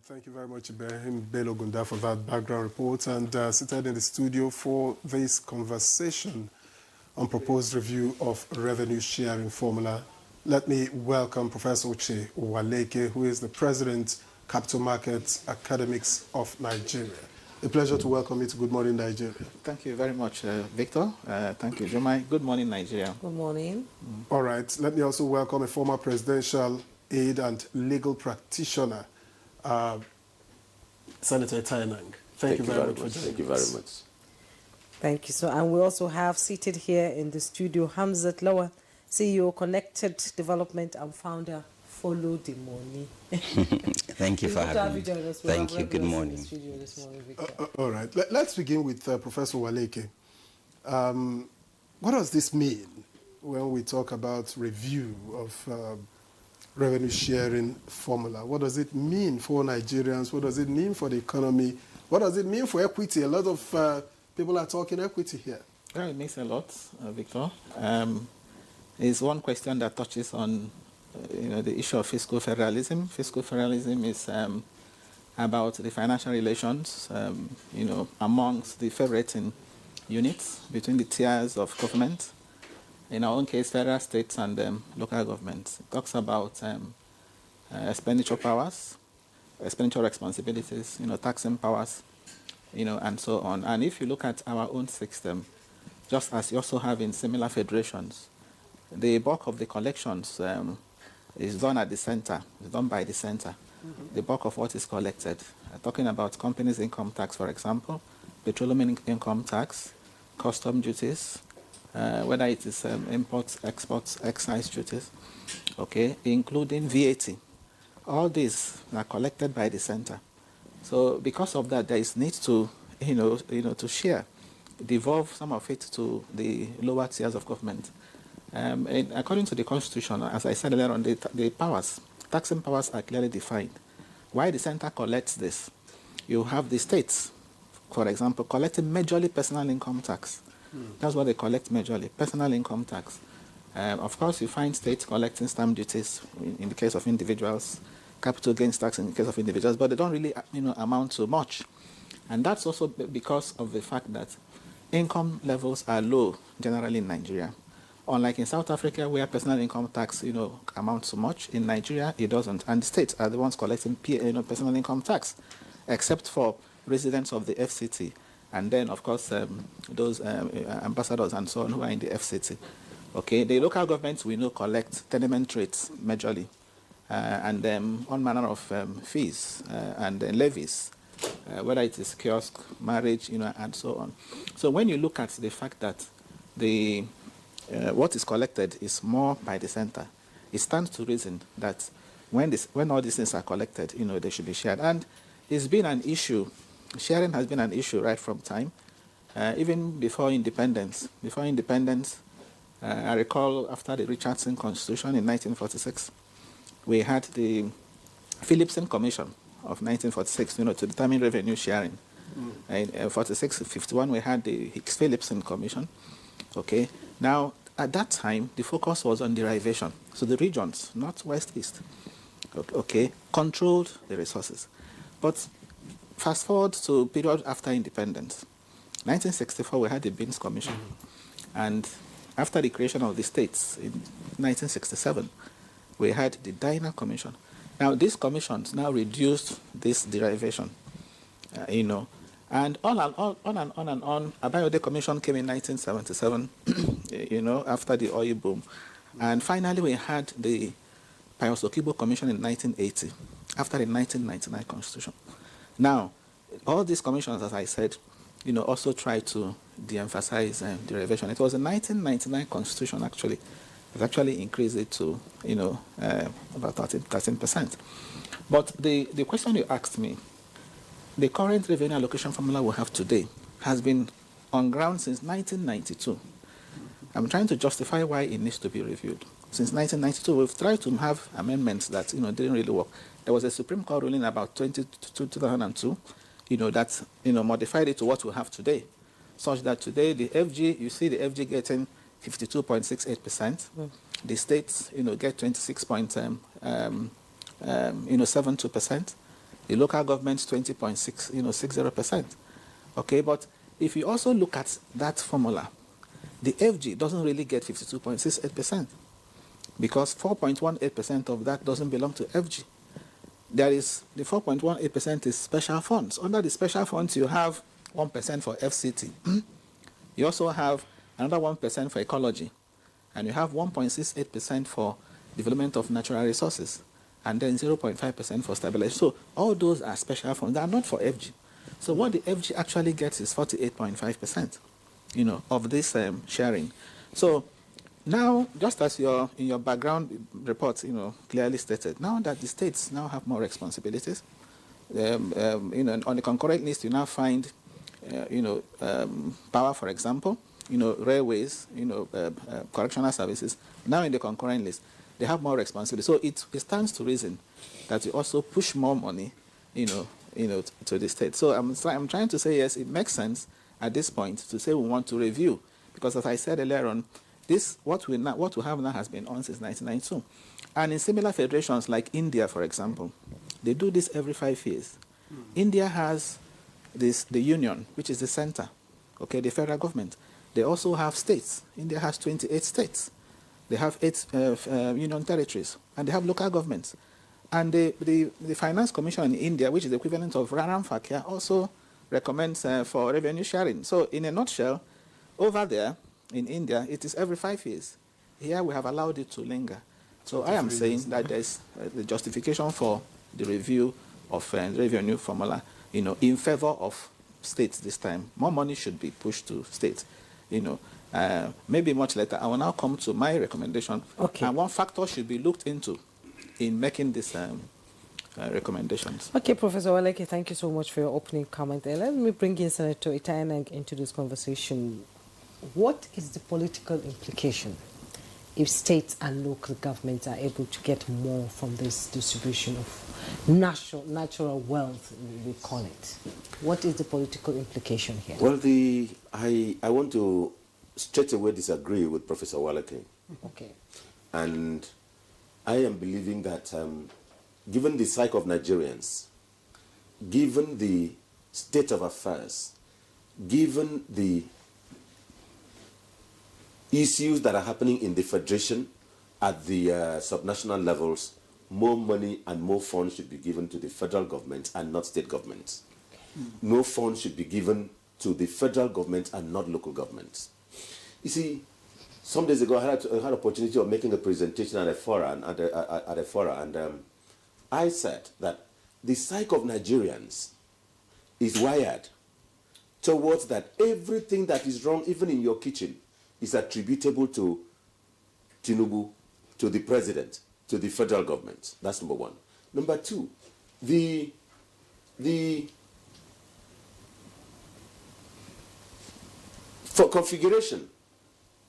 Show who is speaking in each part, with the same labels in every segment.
Speaker 1: Thank you very much, Ibrahim Belogunda, for that background report. And seated in the studio for this conversation on proposed review of revenue sharing formula, let me welcome Professor Uche Uwaleke, who is the President, Capital Markets Academics of Nigeria. A pleasure to welcome you to Good Morning Nigeria.
Speaker 2: Thank you very much, Victor. Thank you, Jomai. Good morning, Nigeria.
Speaker 3: Good morning.
Speaker 1: All right. Let me also welcome a former presidential aide and legal practitioner, Senator Tainang. Thank you very much for joining us.
Speaker 4: Thank you very much.
Speaker 3: Thank you. So, and we also have seated here in the studio Hamzat Lawa, CEO, Connected Development and founder, Follow the Money.
Speaker 4: Thank you for having me. Thank you. Good morning.
Speaker 1: All right. Let's begin with Professor Uwaleke. What does this mean when we talk about review of revenue sharing formula? What does it mean for Nigerians? What does it mean for the economy? What does it mean for equity? A lot of people are talking equity here.
Speaker 2: Well, it makes a lot, Victor. It's one question that touches on the issue of fiscal federalism. Fiscal federalism is about the financial relations, amongst the federating units between the tiers of government. In our own case, federal, states, and local governments. It talks about expenditure powers, expenditure responsibilities, taxing powers, and so on. And if you look at our own system, just as you also have in similar federations, the bulk of the collections is done at the center, is done by the center. Mm-hmm. The bulk of what is collected. Talking about companies' income tax, for example, petroleum income tax, custom duties, whether it is imports, exports, excise duties, okay, including VAT. All these are collected by the center. So because of that, there is need to, to share, devolve some of it to the lower tiers of government. And according to the Constitution, as I said earlier on, the powers, taxing powers are clearly defined. Why the center collects this? You have the states, for example, collecting majorly personal income tax. That's what they collect majorly, personal income tax. Of course, you find states collecting stamp duties in the case of individuals, capital gains tax in the case of individuals, but they don't really, amount to much. And that's also because of the fact that income levels are low generally in Nigeria. Unlike in South Africa, where personal income tax, amounts to much, in Nigeria it doesn't. And the states are the ones collecting, personal income tax, except for residents of the FCT. And then, of course, those ambassadors and so on who are in the FCT. Okay, the local governments we know collect tenement rates majorly, and all manner of fees and levies, whether it is kiosk, marriage, and so on. So when you look at the fact that the what is collected is more by the center, it stands to reason that when all these things are collected, they should be shared. And it's been an issue. Sharing has been an issue right from time, even before independence. Before independence, I recall after the Richardson Constitution in 1946, we had the Philipson Commission of 1946, to determine revenue sharing. In 46-51, we had the Hicks-Philipson Commission. Okay. Now, at that time, the focus was on derivation. So the regions, north, west, east, okay, controlled the resources. But fast forward to period after independence. 1964, we had the Beans Commission. And after the creation of the states in 1967, we had the Dinah Commission. Now, these commissions now reduced this derivation, and on and on. Abayode Commission came in 1977, after the oil boom. And finally, we had the Pius Okibo Commission in 1980, after the 1999 Constitution. Now, all these commissions, as I said, also try to de-emphasize derivation. It was the 1999 Constitution, actually. It actually increased it to, about 13%. But the question you asked me, the current revenue allocation formula we have today has been on ground since 1992. I'm trying to justify why it needs to be reviewed. Since 1992, we've tried to have amendments that, didn't really work. There was a Supreme Court ruling about 2002, that, modified it to what we have today, such that today the FG, you see the FG getting 52.68%. The states, get 26.72%. The local government's 20.6, 60%. Okay, but if you also look at that formula, the FG doesn't really get 52.68% because 4.18% of that doesn't belong to FG. There is the 4.18% is special funds. Under the special funds, you have 1% for FCT. You also have another 1% for ecology, and you have 1.68% for development of natural resources, and then 0.5% for stabilization. So all those are special funds. They are not for FG. So what the FG actually gets is 48.5%, of this sharing. So now, just as in your background report, clearly stated, now that the states now have more responsibilities, on the concurrent list, you now find, power, for example, railways, correctional services. Now in the concurrent list, they have more responsibility. So it stands to reason that you also push more money, to the state. So I'm trying to say, yes, it makes sense at this point to say we want to review, because as I said earlier on, what we have now has been on since 1992. And in similar federations like India, for example, they do this every 5 years. India has the union, which is the center, okay, the federal government. They also have states. India has 28 states. They have 8 union territories, and they have local governments. And the Finance Commission in India, which is the equivalent of Raram Fakir, also recommends for revenue sharing. So in a nutshell, over there, in India, it is every 5 years. Here, we have allowed it to linger. So I am saying that there's the justification for the review of revenue formula, in favor of states this time. More money should be pushed to states, maybe much later. I will now come to my recommendation.
Speaker 3: Okay.
Speaker 2: And one factor should be looked into in making these recommendations.
Speaker 3: Okay, Professor Waleke, thank you so much for your opening comment. And let me bring in Senator Itayanang into this conversation. What is the political implication if states and local governments are able to get more from this distribution of natural wealth, we call it? What is the political implication here?
Speaker 5: Well, I want to straight away disagree with Professor Waleke.
Speaker 3: Okay.
Speaker 5: And I am believing that given the psyche of Nigerians, given the state of affairs, given the issues that are happening in the federation at the subnational levels, more money and more funds should be given to the federal government and not state governments. No funds should be given to the federal government and not local governments. You see, some days ago I had an opportunity of making a presentation at a forum, and I said that the psyche of Nigerians is wired towards that everything that is wrong, even in your kitchen, is attributable to Tinubu, to the president, to the federal government. That's number one. Number two, the for configuration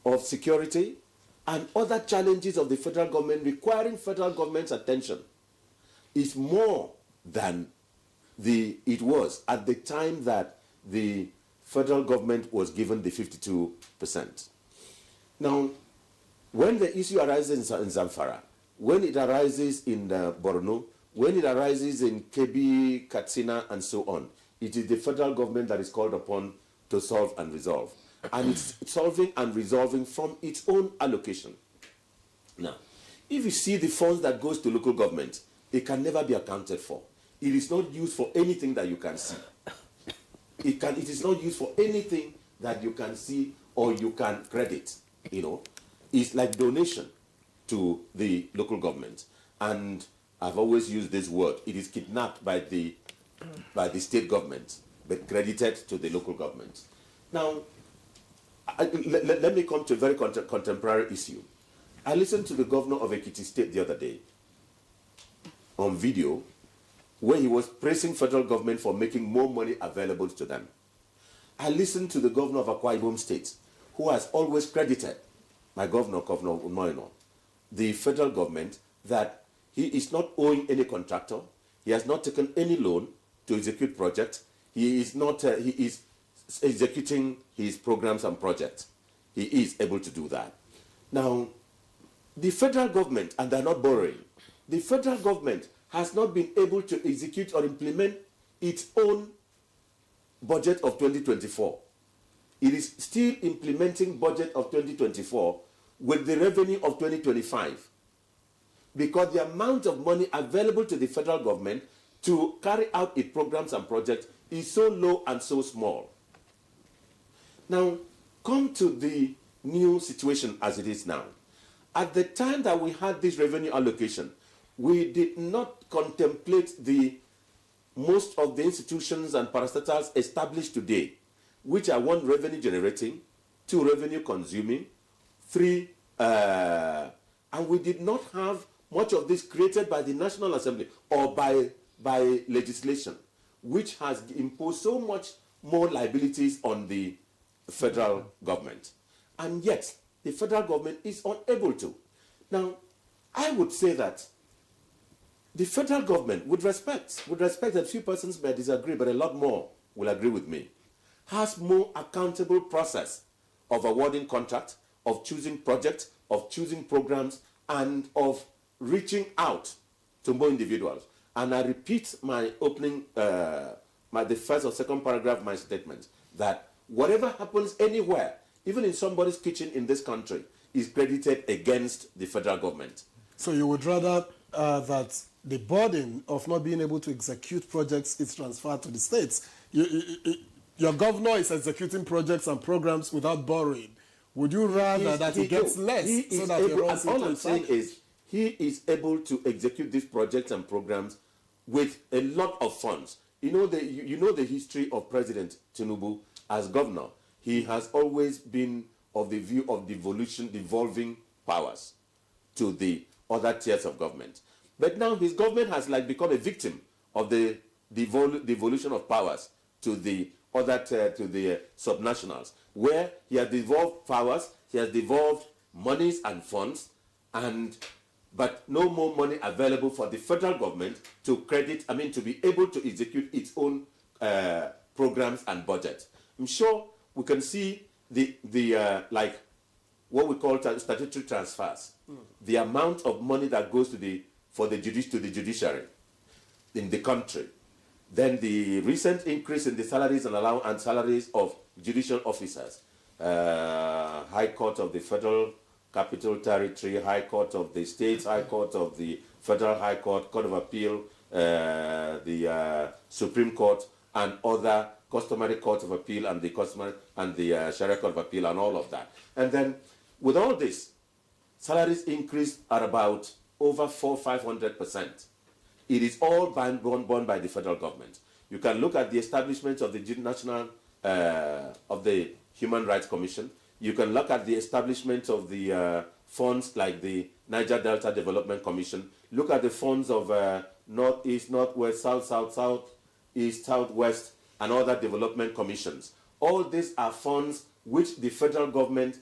Speaker 5: of security and other challenges of the federal government requiring federal government's attention is more than it was at the time that the federal government was given the 52%. Now, when the issue arises in Zamfara, when it arises in Borno, when it arises in Kebbi, Katsina, and so on, it is the federal government that is called upon to solve and resolve. And it's solving and resolving from its own allocation. Now, if you see the funds that goes to local government, it can never be accounted for. It is not used for anything that you can see. It is not used for anything that you can see or you can credit. It's like donation to the local government. And I've always used this word. It is kidnapped by the state government, but credited to the local government. Now, let me come to a very contemporary issue. I listened to the governor of Ekiti State the other day on video where he was praising federal government for making more money available to them. I listened to the governor of Akwa Ibom State, who has always credited my Governor Umoino, the federal government, that he is not owing any contractor, he has not taken any loan to execute projects, he is executing his programs and projects. He is able to do that. Now, the federal government, and they're not borrowing, the federal government has not been able to execute or implement its own budget of 2024. It is still implementing budget of 2024 with the revenue of 2025, because the amount of money available to the federal government to carry out its programs and projects is so low and so small. Now, come to the new situation as it is now. At the time that we had this revenue allocation, we did not contemplate most of the institutions and parastatals established today, which are 1, revenue generating, 2, revenue consuming, 3, and we did not have much of this created by the National Assembly or by legislation, which has imposed so much more liabilities on the federal government. And yet, the federal government is unable to. Now, I would say that the federal government, with respect that few persons may disagree, but a lot more will agree with me, has more accountable process of awarding contracts, of choosing projects, of choosing programs, and of reaching out to more individuals. And I repeat my opening, the first or second paragraph of my statement, that whatever happens anywhere, even in somebody's kitchen in this country, is credited against the federal government.
Speaker 1: So you would rather that the burden of not being able to execute projects is transferred to the states. Your governor is executing projects and programs without borrowing. Would you rather that he gets less so that he runs
Speaker 5: all I'm saying is he is able to execute these projects and programs with a lot of funds. You know the history of President Tinubu as governor. He has always been of the view of devolving powers to the other tiers of government. But now his government has become a victim of the devolution of powers to the other to the subnationals, where he has devolved powers, he has devolved monies and funds, but no more money available for the federal government to be able to execute its own programs and budget. I'm sure we can see the what we call statutory transfers, the amount of money that goes to the judiciary in the country. Then the recent increase in the salaries and salaries of judicial officers, High Court of the Federal Capital Territory, High Court of the States, High Court of the Federal High Court, Court of Appeal, the Supreme Court, and other customary court of appeal, and the Sharia Court of Appeal, and all of that. And then with all this, salaries increased at about over 400-500%. It is all borne by the federal government. You can look at the establishment of the of the Human Rights Commission. You can look at the establishment of the funds like the Niger Delta Development Commission. Look at the funds of Northeast, Northwest, South, South, South, East, Southwest, and other development commissions. All these are funds which the federal government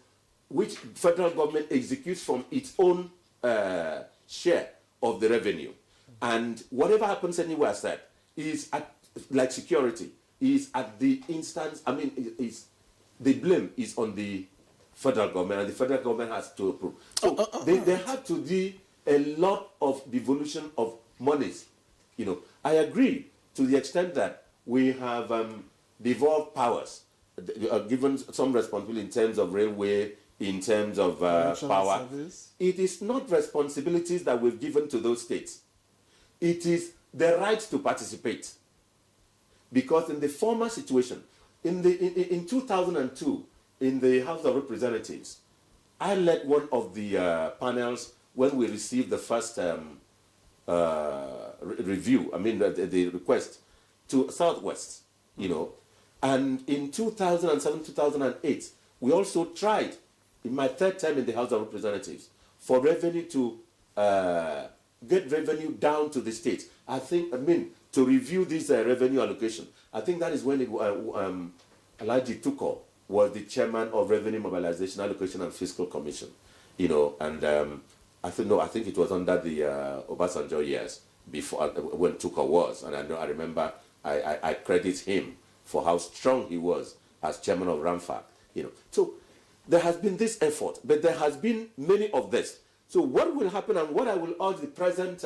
Speaker 5: executes from its own share of the revenue. And whatever happens anywhere, said, is like security, is at the instance, the blame is on the federal government, and the federal government has to approve. So there have to be a lot of devolution of monies. I agree to the extent that we have devolved powers, given some responsibility in terms of railway, in terms of power. Service. It is not responsibilities that we've given to those states. It is the right to participate. Because in the former situation, in 2002, in the House of Representatives, I led one of the panels when we received the first review, the request to Southwest, And in 2007, 2008, we also tried, in my third term in the House of Representatives, for revenue to get revenue down to the states. To review this revenue allocation. I think that is when Alhaji Tuko was the chairman of Revenue Mobilization, Allocation and Fiscal Commission. I think it was under the Obasanjo years before when Tuko was, and I remember I credit him for how strong he was as chairman of RAMFA. So there has been this effort, but there has been many of this. So what will happen, and what I will urge the present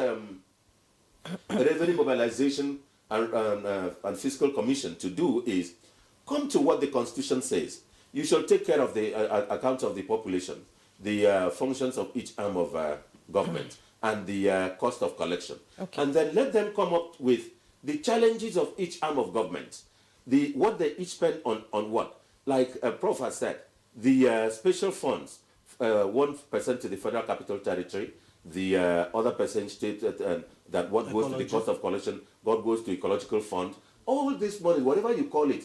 Speaker 5: Revenue Mobilization and Fiscal Commission to do is come to what the Constitution says. You shall take care of the account of the population, the functions of each arm of government, and the cost of collection. Okay. And then let them come up with the challenges of each arm of government, what they each spend on what. Like Prof has said, the special funds, 1% to the Federal Capital Territory, the other percent state that what goes to the cost of collection, what goes to ecological fund. All this money, whatever you call it,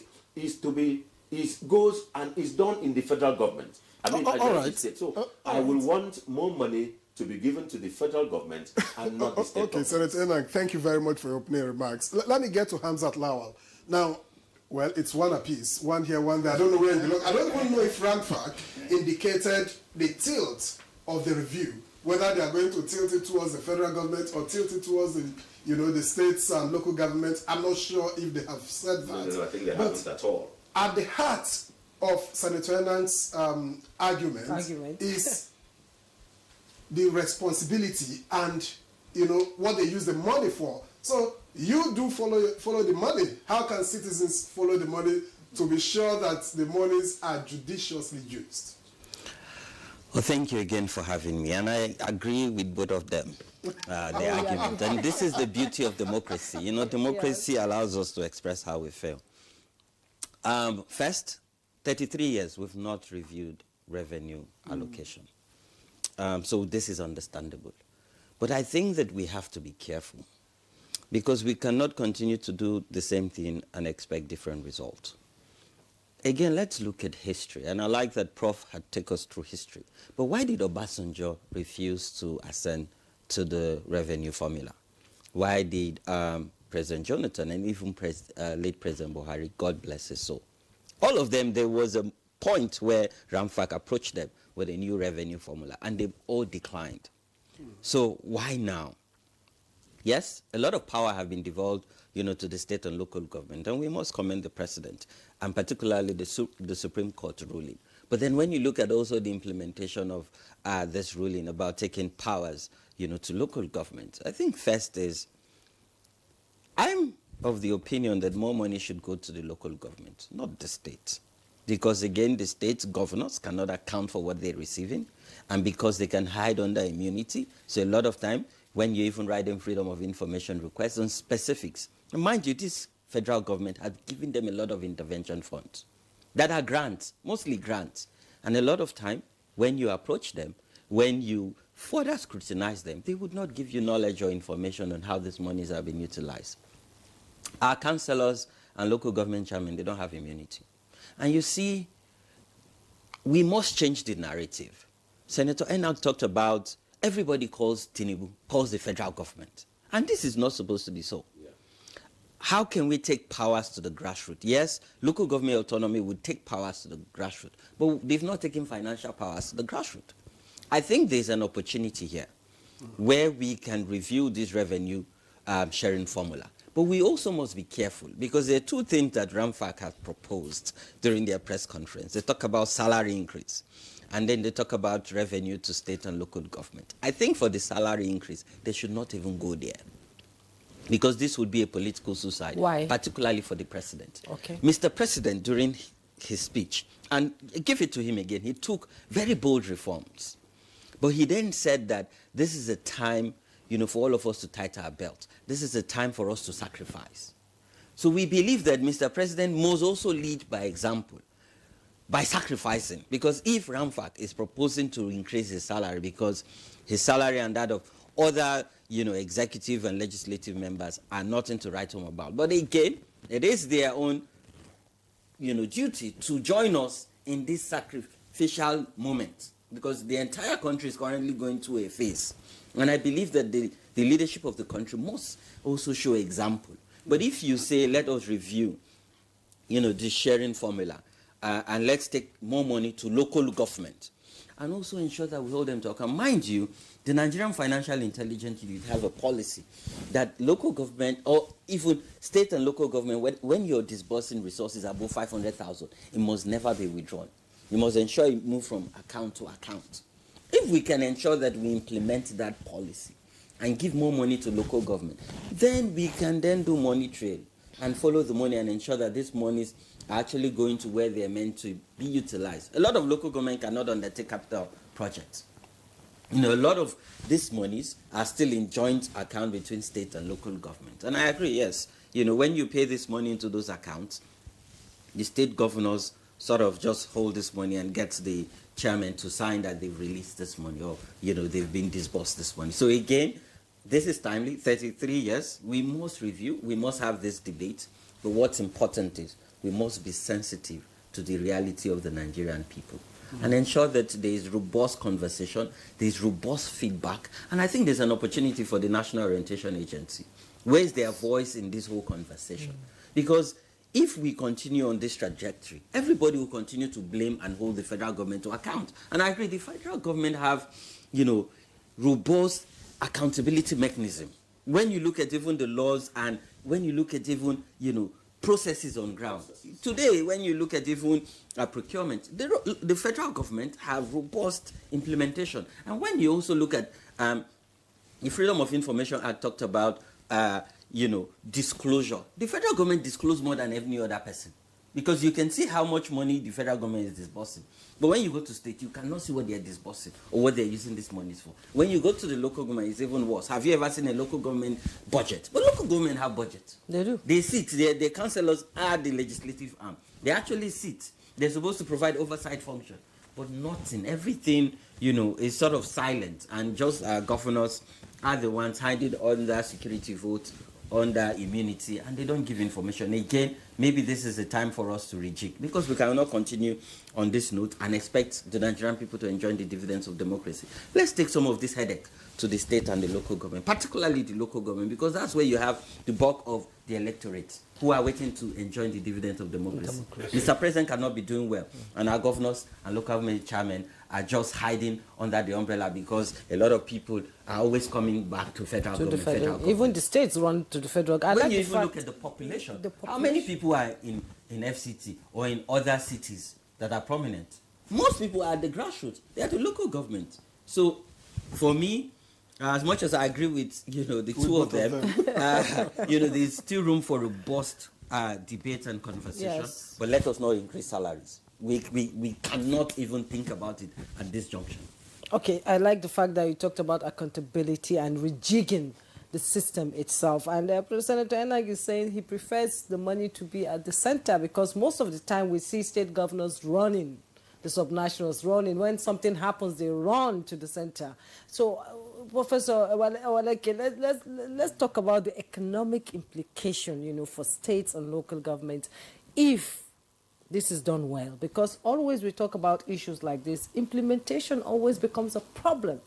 Speaker 5: goes and is done in the federal government. I mean, all right. So I will want more money to be given to the federal government and not the state government.
Speaker 1: Senator Enang, thank you very much for your opening remarks. Let me get to Hamzat Lawal. Now, well, it's one apiece, one here, one there. I don't know where it belongs. I don't even know if Ramfac indicated the tilt of the review, whether they are going to tilt it towards the federal government or tilt it towards the states and local governments. I'm not sure if they have said that.
Speaker 5: No, I think they haven't at all.
Speaker 1: At the heart of Senator Enang's argument is the responsibility and what they use the money for. So you do follow the money. How can citizens follow the money to be sure that the monies are judiciously used?
Speaker 4: Well, thank you again for having me, and I agree with both of them, the argument. And this is the beauty of democracy. Democracy allows us to express how we feel. First, 33 years we've not reviewed revenue allocation. So this is understandable. But I think that we have to be careful, because we cannot continue to do the same thing and expect different results. Again, let's look at history. And I like that Prof had taken us through history. But why did Obasanjo refuse to ascend to the revenue formula? Why did President Jonathan and even late President Buhari, God bless his soul, all of them, there was a point where Ramfac approached them with a new revenue formula, and they all declined. So why now? Yes, a lot of power have been devolved, to the state and local government, and we must commend the president, and particularly the Supreme Court ruling. But then when you look at also the implementation of this ruling about taking powers, to local government, I think first is, I'm of the opinion that more money should go to the local government, not the state. Because again, the state governors cannot account for what they're receiving, and because they can hide under immunity. So a lot of time, when you even write in freedom of information requests on specifics, and mind you, this federal government has given them a lot of intervention funds that are grants, mostly grants. And a lot of time, when you approach them, when you further scrutinize them, they would not give you knowledge or information on how these monies are being utilized. Our councillors and local government chairmen, they don't have immunity. And you see, we must change the narrative. Senator Enang talked about everybody calls Tinubu, calls the federal government. And this is not supposed to be so. Yeah. How can we take powers to the grassroots? Yes, local government autonomy would take powers to the grassroots, but they've not taken financial powers to the grassroots. I think there's an opportunity here where we can review this revenue sharing formula. But we also must be careful, because there are two things that Ramfac has proposed during their press conference. They talk about salary increase, and then they talk about revenue to state and local government. I think for the salary increase, they should not even go there, because this would be a political suicide.
Speaker 3: Why?
Speaker 4: Particularly for the president.
Speaker 3: Okay.
Speaker 4: Mr. President, during his speech, and give it to him again, he took very bold reforms. But he then said that this is a time, for all of us to tighten our belt. This is a time for us to sacrifice. So we believe that Mr. President must also lead by example, by sacrificing. Because if Ramfac is proposing to increase his salary, because his salary and that of other, executive and legislative members are nothing to write home about. But again, it is their own, duty to join us in this sacrificial moment, because the entire country is currently going through a phase. And I believe that the leadership of the country must also show example. But if you say, let us review, this sharing formula, and let's take more money to local government, and also ensure that we hold them to account. Mind you, the Nigerian Financial Intelligence Unit have a policy that local government, or even state and local government, when you're disbursing resources above 500,000, it must never be withdrawn. You must ensure it moves from account to account. If we can ensure that we implement that policy, and give more money to local government, then we can then do money trail and follow the money and ensure that these monies are actually going to where they're meant to be utilized. A lot of local government cannot undertake capital projects. A lot of these monies are still in joint account between state and local government. And I agree, yes. When you pay this money into those accounts, the state governors sort of just hold this money and get the chairman to sign that they've released this money, or, they've been disbursed this money. So again, this is timely, 33 years. We must review, we must have this debate. But what's important is we must be sensitive to the reality of the Nigerian people and ensure that there is robust conversation, there is robust feedback. And I think there's an opportunity for the National Orientation Agency. Where is their voice in this whole conversation? Because if we continue on this trajectory, everybody will continue to blame and hold the federal government to account. And I agree, the federal government have, robust accountability mechanism. When you look at even the laws and when you look at even, processes on ground. Today, when you look at even procurement, the federal government have robust implementation. And when you also look at the Freedom of Information Act talked about, disclosure. The federal government discloses more than any other person, because you can see how much money the federal government is disbursing. But when you go to state, you cannot see what they are disbursing or what they are using these monies for. When you go to the local government, it's even worse. Have you ever seen a local government budget? But local government have budget.
Speaker 3: They do.
Speaker 4: They sit. Their councillors are the legislative arm. They actually sit. They're supposed to provide oversight function. But nothing. Everything, is sort of silent. And just governors are the ones hiding under security votes, under immunity, and they don't give information. Again, maybe this is the time for us to rejig, because we cannot continue on this note and expect the Nigerian people to enjoy the dividends of democracy. Let's take some of this headache to the state and the local government, particularly the local government, because that's where you have the bulk of the electorate who are waiting to enjoy the dividends of democracy. Mr. President cannot be doing well, and our governors and local government chairmen are just hiding under the umbrella, because a lot of people are always coming back to federal government.
Speaker 3: Even the states run to the federal government.
Speaker 4: When you even look at the population, how many people are in FCT or in other cities that are prominent? Most people are at the grassroots. They are the local government. So, for me, as much as I agree with the two of them, there's still room for robust debate and conversation.
Speaker 3: Yes.
Speaker 4: But let us not increase salaries. We cannot even think about it at this junction.
Speaker 3: Okay, I like the fact that you talked about accountability and rejigging the system itself. And Senator Enag is saying he prefers the money to be at the center, because most of the time we see state governors running, the subnationals running. When something happens, they run to the center. So, Professor Owaleke, let's talk about the economic implication, for states and local governments if this is done well. Because always we talk about issues like this, implementation always becomes a problem.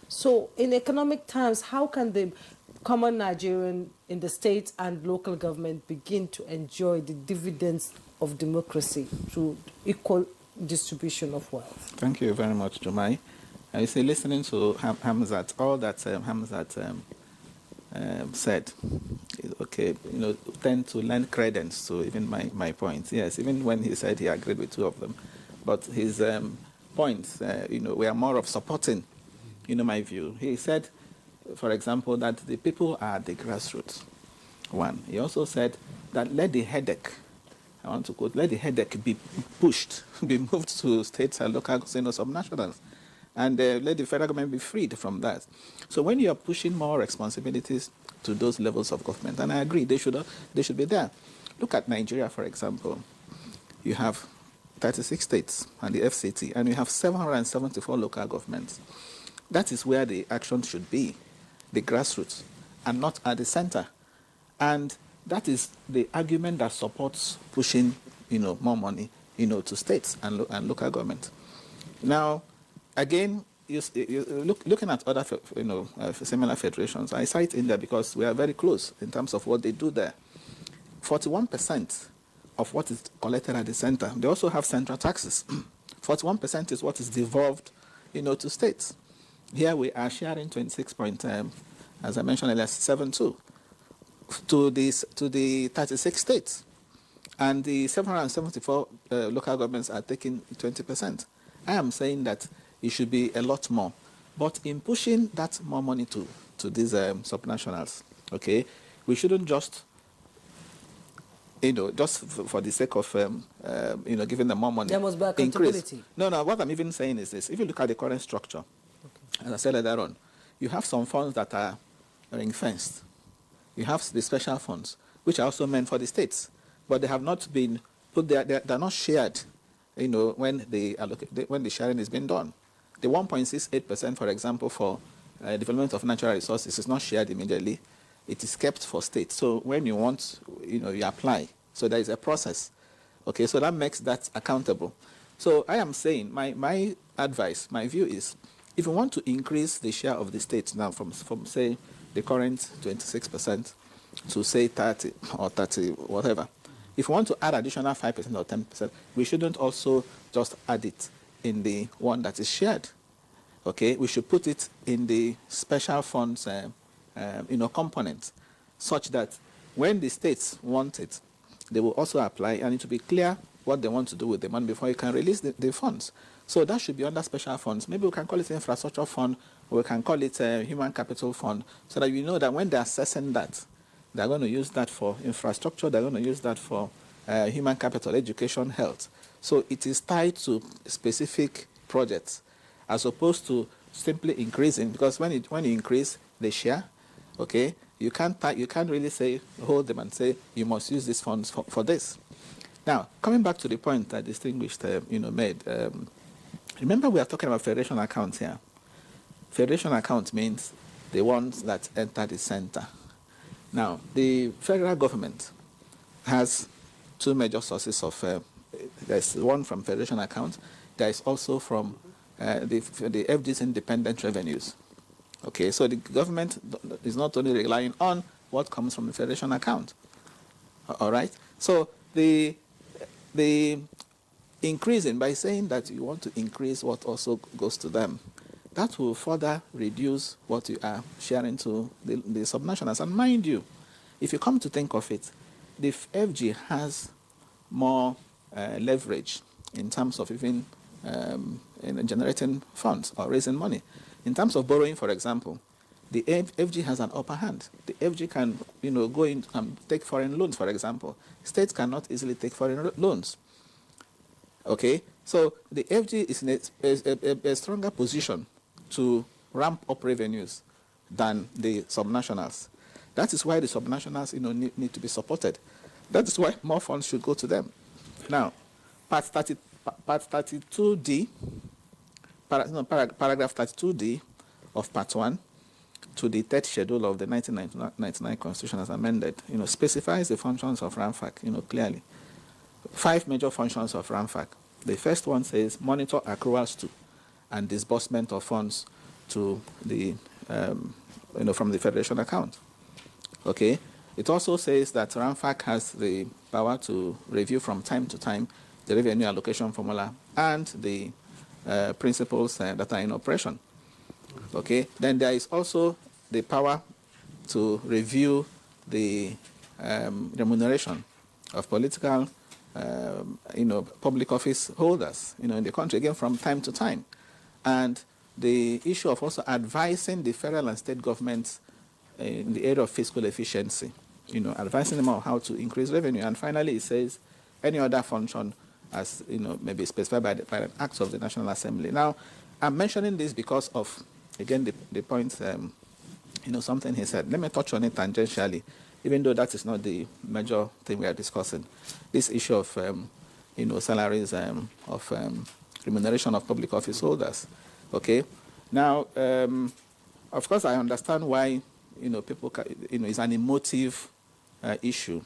Speaker 3: So in economic terms, how can the common Nigerian in the state and local government begin to enjoy the dividends of democracy through equal distribution of wealth?
Speaker 2: Thank you very much, Jumai. I say, listening to Hamzat, all that Hamzat said, okay, tend to lend credence to even my points. Yes, even when he said he agreed with two of them. But his points, we are more of supporting, my view. He said, for example, that the people are the grassroots. One. He also said that let the headache, I want to quote, let the headache be pushed, be moved to states and local subnationals. And let the federal government be freed from that. So when you are pushing more responsibilities to those levels of government, and I agree, they should be there. Look at Nigeria, for example. You have 36 states and the FCT, and you have 774 local governments. That is where the action should be, the grassroots, and not at the center. And that is the argument that supports pushing, more money, to states and local government. Now, again, looking at other, similar federations, I cite India because we are very close in terms of what they do there. 41% of what is collected at the center, they also have central taxes. 41% is what is devolved, to states. Here we are sharing 26 point, as I mentioned earlier, 7.2 to the 36 states, and the 774 local governments are taking 20%. I am saying that it should be a lot more. But in pushing that more money to to these subnationals. Okay, we shouldn't just, just for the sake of, giving them more money.
Speaker 3: There must be accountability.
Speaker 2: No, what I'm even saying is this. If you look at the current structure, as I said earlier on, you have some funds that are ring-fenced. You have the special funds, which are also meant for the states, but they have not been put there. They're not shared, when the sharing is being done. The 1.68%, for example, for development of natural resources is not shared immediately. It is kept for states. So when you want, you apply. So there is a process. Okay, so that makes that accountable. So I am saying, my advice, my view is, if you want to increase the share of the states now from say, the current 26% to, say, 30 or 30, whatever, if you want to add additional 5% or 10%, we shouldn't also just add it in the one that is shared. Okay, we should put it in the special funds, component, such that when the states want it, they will also apply, and it will be clear what they want to do with the money before you can release the funds. So that should be under special funds. Maybe we can call it infrastructure fund, or we can call it a human capital fund, so that you know that when they're assessing that, they're going to use that for infrastructure, they're going to use that for human capital, education, health. So it is tied to specific projects, as opposed to simply increasing, because when you increase the share, okay, you can't really say, hold them and say, you must use these funds for this. Now, coming back to the point that distinguished, made, remember we are talking about federation accounts here. Federation account means the ones that enter the center. Now, the federal government has two major sources of, there's one from federation account, there is also from the FG's independent revenues. Okay, so the government is not only relying on what comes from the federation account. All right, so the increasing, by saying that you want to increase what also goes to them, that will further reduce what you are sharing to the subnationals. And mind you, if you come to think of it, the FG has more leverage in terms of even generating funds or raising money. In terms of borrowing, for example, the FG has an upper hand. The FG can, go in and take foreign loans, for example. States cannot easily take foreign loans. Okay, so the FG is in a stronger position to ramp up revenues than the subnationals. That is why the subnationals, need to be supported. That is why more funds should go to them. Now, Part 32D, paragraph 32D of Part 1 to the third schedule of the 1999 Constitution as amended, specifies the functions of RAMFAC, clearly. 5 major functions of RAMFAC. The first one says monitor accruals to and disbursement of funds to the, from the federation account. Okay. It also says that RAMFAC has the power to review from time to time the revenue allocation formula and the principles that are in operation. Okay. Then there is also the power to review the remuneration of political, public office holders, in the country, again, from time to time. And the issue of also advising the federal and state governments in the area of fiscal efficiency, advising them on how to increase revenue. And finally, it says any other function as, may be specified by an act of the National Assembly. Now, I'm mentioning this because of, again, the point, something he said. Let me touch on it tangentially, even though that is not the major thing we are discussing. This issue of, salaries of remuneration of public office holders. Okay. Now, of course, I understand why, people, it's an emotive issue,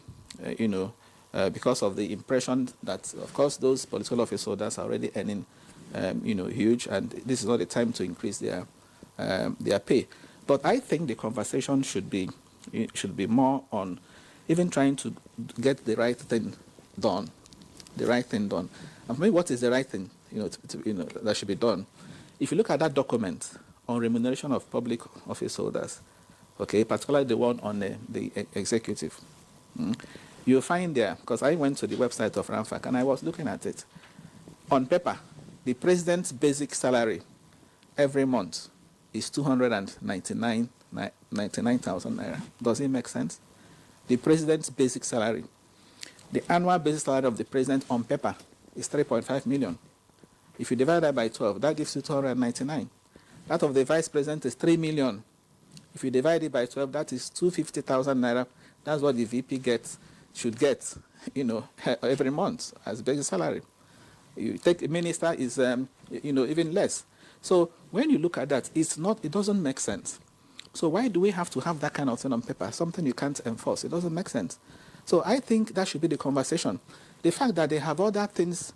Speaker 2: because of the impression that, of course, those political office holders are already earning, huge, and this is not the time to increase their pay. But I think the conversation should be more on even trying to get the right thing done. The right thing done. And for me, what is the right thing, that should be done? If you look at that document on remuneration of public office holders, okay, particularly the one on the executive, you'll find there, because I went to the website of RAMFAC and I was looking at it. On paper, the president's basic salary every month is 299 99,000 naira. Does it make sense? The president's basic salary, the annual basic salary of the president on paper is 3.5 million. If you divide that by 12, that gives you 299. That of the vice president is 3 million. If you divide it by 12, that is 250,000 naira. That's what the VP should get, every month as basic salary. You take a minister is, even less. So when you look at that, it doesn't make sense. So why do we have to have that kind of thing on paper, something you can't enforce? It doesn't make sense. So I think that should be the conversation. The fact that they have other things,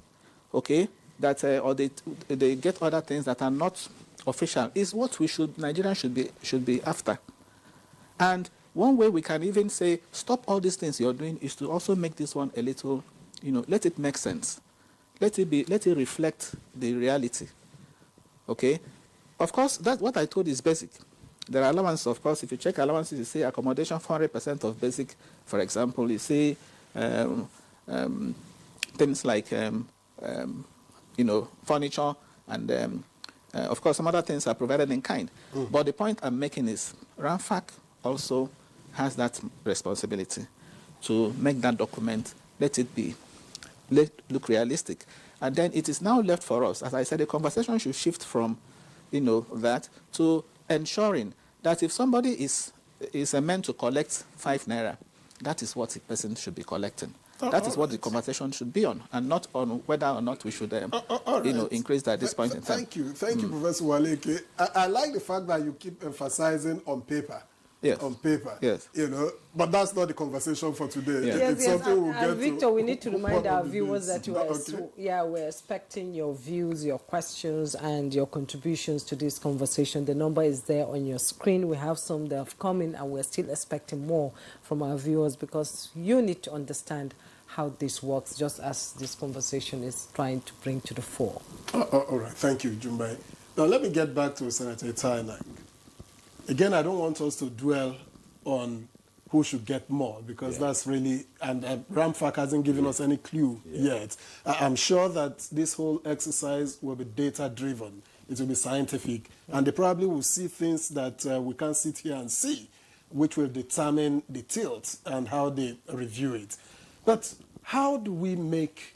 Speaker 2: okay, that or they get other things that are not official is what Nigerians should be after. And one way we can even say, stop all these things you're doing is to also make this one a little, let it make sense. Let it reflect the reality. Okay? Of course, that's what I told is basic. There are allowances, of course. If you check allowances, you see accommodation 400% of basic. For example, you see things like furniture and of course some other things are provided in kind. But the point I'm making is RAMFAC also has that responsibility to make that document, let look realistic. And then it is now left for us. As I said, the conversation should shift from that to ensuring that if somebody is meant to collect 5 naira, that is what the person should be collecting. That is what the conversation should be on, and not on whether or not we should, increase that at this point in time.
Speaker 1: Thank you, Professor Waleke. I like the fact that you keep emphasizing on paper.
Speaker 2: Yes.
Speaker 1: On paper.
Speaker 2: Yes.
Speaker 1: But that's not the conversation for today.
Speaker 2: Yes.
Speaker 1: It's something we'll get
Speaker 3: Victor,
Speaker 1: to.
Speaker 3: we need to remind our viewers that
Speaker 1: Okay.
Speaker 3: we're expecting your views, your questions, and your contributions to this conversation. The number is there on your screen. We have some that have come in, and we're still expecting more from our viewers because you need to understand how this works, just as this conversation is trying to bring to the fore.
Speaker 1: All right. Thank you, Jumbai. Now, let me get back to Senator Itai. Again, I don't want us to dwell on who should get more because that's really, and RAMFAC hasn't given us any clue yet. I'm sure that this whole exercise will be data-driven. It will be scientific. And they probably will see things that we can't sit here and see, which will determine the tilt and how they review it. But how do we make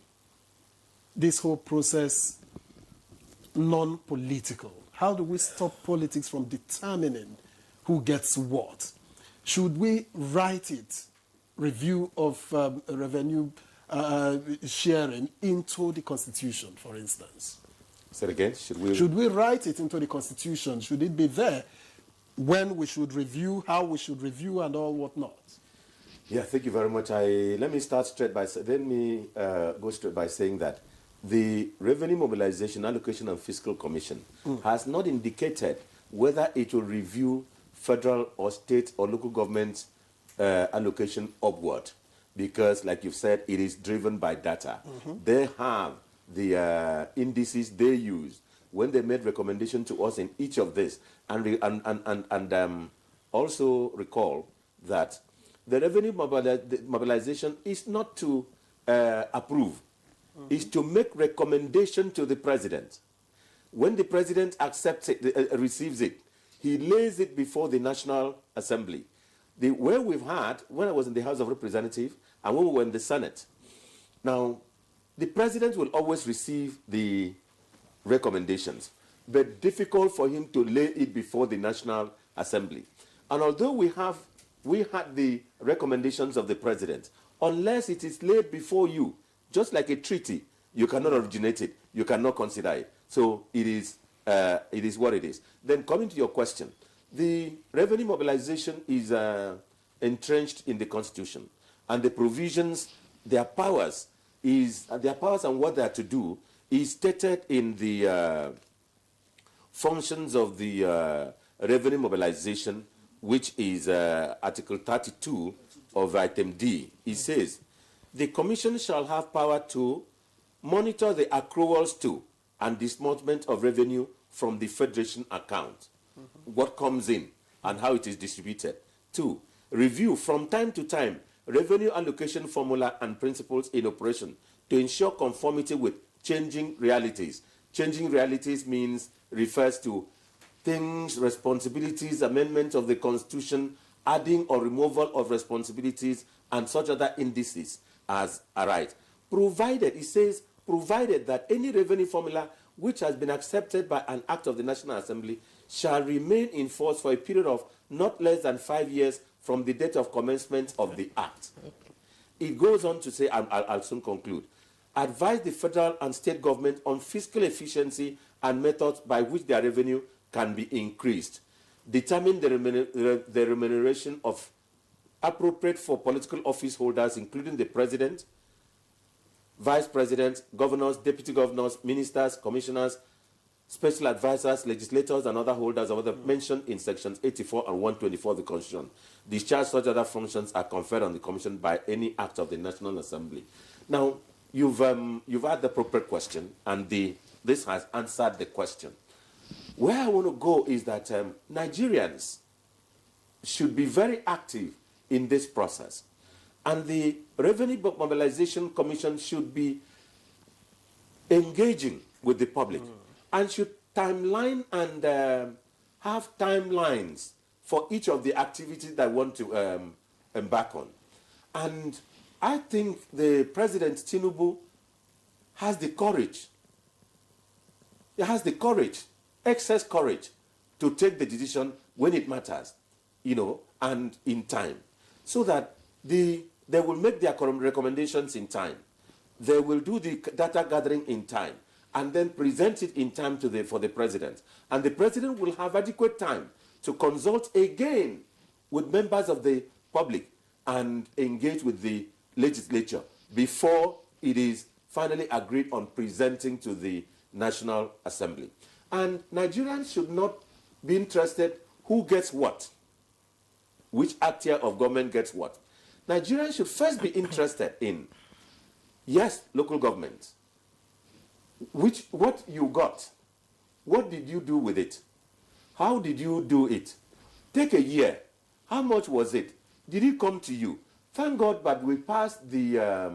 Speaker 1: this whole process non-political? How do we stop politics from determining who gets what? Should we write it, review of revenue sharing, into the Constitution, for instance?
Speaker 5: Say it again.
Speaker 1: Should we write it into the Constitution? Should it be there when we should review, how we should review, and all whatnot?
Speaker 5: Yeah, thank you very much. Let me go straight by saying that the Revenue Mobilization, Allocation and Fiscal Commission has not indicated whether it will review federal or state or local government allocation upward because, like you've said, it is driven by data. They have the indices they use when they made recommendation to us in each of this. And also recall that the revenue mobilization is not to approve. Is to make recommendation to the president. When the president accepts it, receives it, he lays it before the National Assembly. Where we've had, when I was in the House of Representatives and when we were in the Senate, now, the president will always receive the recommendations, but difficult for him to lay it before the National Assembly. And although we had the recommendations of the president, unless it is laid before you, just like a treaty, you cannot originate it. You cannot consider it. So it is what it is. Then coming to your question, the revenue mobilization is entrenched in the Constitution. And the provisions, their powers and what they are to do is stated in the functions of the revenue mobilization, which is Article 32 of Item D. It says, the Commission shall have power to monitor the accruals to and disbursement of revenue from the Federation account, what comes in and how it is distributed. 2, review from time to time revenue allocation formula and principles in operation to ensure conformity with changing realities. Changing realities refers to things, responsibilities, amendment of the Constitution, adding or removal of responsibilities, and such other indices as a right. Provided, it says, provided that any revenue formula which has been accepted by an act of the National Assembly shall remain in force for a period of not less than 5 years from the date of commencement of the act. It goes on to say, I'll soon conclude, advise the federal and state government on fiscal efficiency and methods by which their revenue can be increased. Determine the remuneration of appropriate for political office holders, including the president, vice president, governors, deputy governors, ministers, commissioners, special advisors, legislators, and other holders of other mentioned in sections 84 and 124 of the Constitution. Discharge such other functions are conferred on the Commission by any act of the National Assembly. Now, you've had the appropriate question, and this has answered the question. Where I want to go is that Nigerians should be very active in this process. And the Revenue Mobilization Commission should be engaging with the public and should timeline and have timelines for each of the activities that want to embark on. And I think the President Tinubu has the courage. He has the courage, excess courage, to take the decision when it matters, and in time, so that they will make their recommendations in time. They will do the data gathering in time, and then present it in time for the president. And the president will have adequate time to consult again with members of the public and engage with the legislature before it is finally agreed on presenting to the National Assembly. And Nigerians should not be interested who gets what, which actor of government gets what. Nigerians should first be interested in, yes, local government. What you got, what did you do with it? How did you do it? Take a year. How much was it? Did it come to you? Thank God, but we passed the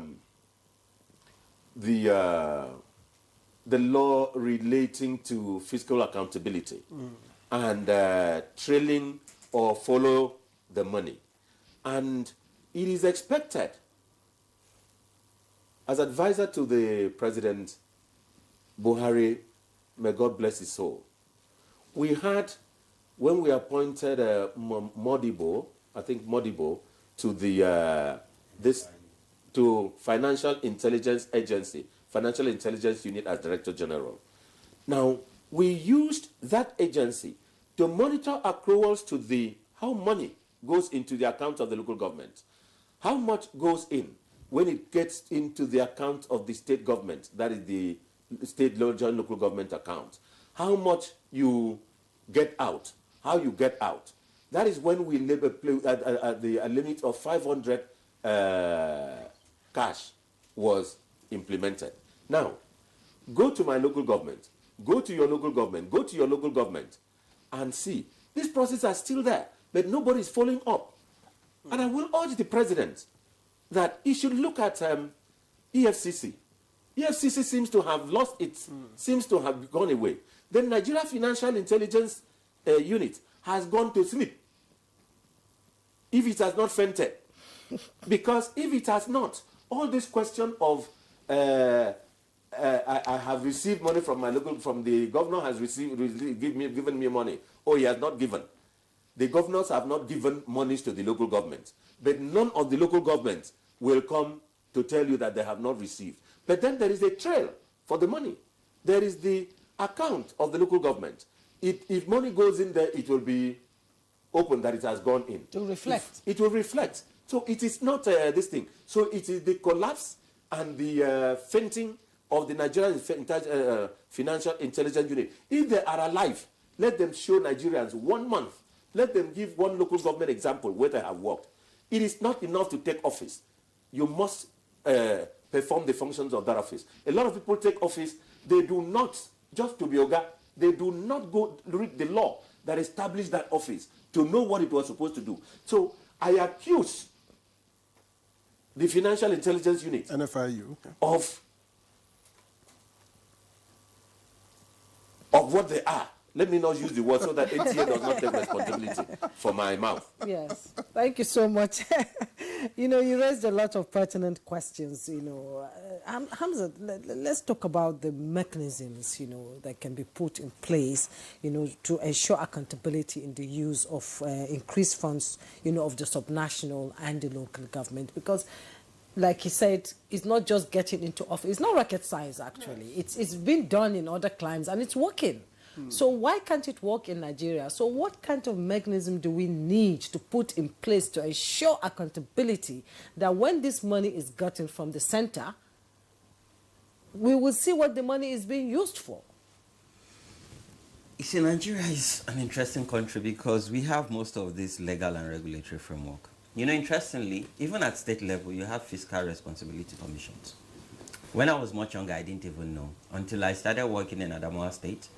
Speaker 5: law relating to fiscal accountability and trailing or follow the money. And it is expected, as advisor to the President Buhari, may God bless his soul, we had, when we appointed Modibo, I think Modibo, to the to Financial Intelligence Agency, Financial Intelligence Unit as Director General. Now, we used that agency to monitor accruals to how money goes into the account of the local government, how much goes in when it gets into the account of the state government, that is the state local government account, how much you get out, how you get out. That is when we at the limit of 500 cash was implemented. Now, go to my local government, go to your local government, go to your local government, and see. These processes are still there, but nobody is following up. And I will urge the president that he should look at EFCC. EFCC seems to have lost its, seems to have gone away. The Nigeria Financial Intelligence Unit has gone to sleep, if it has not fainted. Because if it has not, all this question of I have received money from my local, from the governor has given me money. Oh, he has not given. The governors have not given monies to the local government. But none of the local governments will come to tell you that they have not received. But then there is a trail for the money. There is the account of the local government. If money goes in there, it will be open that it has gone in.
Speaker 3: To reflect.
Speaker 5: It will reflect. So it is not this thing. So it is the collapse and the fainting of the Nigerian Financial Intelligence Unit. If they are alive, let them show Nigerians 1 month. Let them give one local government example where they have worked. It is not enough to take office. You must perform the functions of that office. A lot of people take office, they do not, just to be Oga, they do not go read the law that established that office to know what it was supposed to do. So I accuse the Financial Intelligence Unit
Speaker 1: NFIU
Speaker 5: of what they are. Let me not use the word so that NTA does not take responsibility for my mouth.
Speaker 3: Yes, thank you so much. You know, you raised a lot of pertinent questions, you know. Hamza, let's talk about the mechanisms, you know, that can be put in place, you know, to ensure accountability in the use of increased funds, you know, of the subnational and the local government. Because, like he said, it's not just getting into office. It's not rocket science, actually. Yes. It's been done in other climes, and it's working. So why can't it work in Nigeria? So what kind of mechanism do we need to put in place to ensure accountability that when this money is gotten from the center, we will see what the money is being used for?
Speaker 4: You see, Nigeria is an interesting country because we have most of this legal and regulatory framework. You know, interestingly, even at state level, you have fiscal responsibility commissions. When I was much younger, I didn't even know until I started working in Adamawa State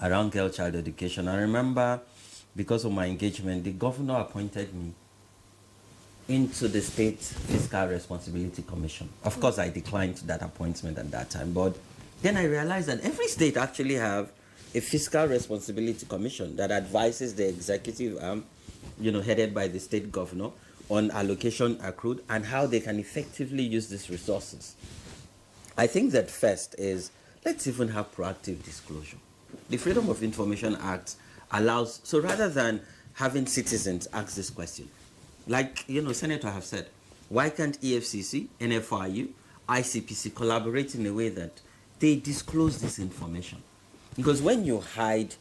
Speaker 4: around girl-child education. I remember, because of my engagement, the governor appointed me into the State Fiscal Responsibility Commission. Of course, I declined that appointment at that time, but then I realized that every state actually have a Fiscal Responsibility Commission that advises the executive arm, you know, headed by the state governor, on allocation accrued and how they can effectively use these resources. I think that first is, let's even have proactive disclosure. The Freedom of Information Act allows, so rather than having citizens ask this question, like, you know, Senator have said, why can't EFCC, NFRU, ICPC collaborate in a way that they disclose this information? Because when you hide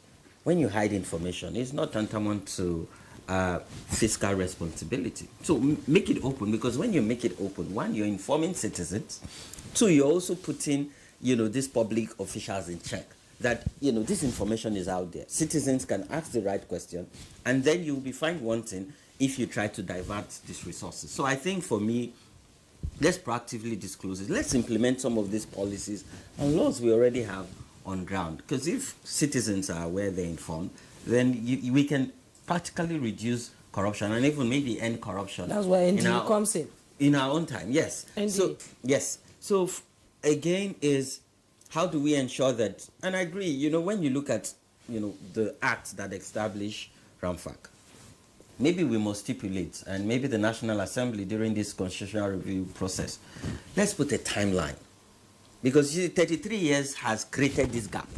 Speaker 4: information, it's not tantamount to fiscal responsibility. So make it open, because when you make it open, one, you're informing citizens. Two, you're also putting, you know, these public officials in check. That, you know, this information is out there. Citizens can ask the right question, and then you'll be found wanting if you try to divert these resources. So I think for me, let's proactively disclose it. Let's implement some of these policies and laws we already have on ground. Because if citizens are aware, they're informed, then we can practically reduce corruption and even maybe end corruption.
Speaker 3: That's where NTA comes in.
Speaker 4: In our own time, yes.
Speaker 3: Indeed.
Speaker 4: So, yes. So, again, is how do we ensure that, and I agree, you know, when you look at, you know, the acts that establish RAMFAC, maybe we must stipulate, and maybe the National Assembly during this constitutional review process, let's put a timeline. Because 33 years has created this gap.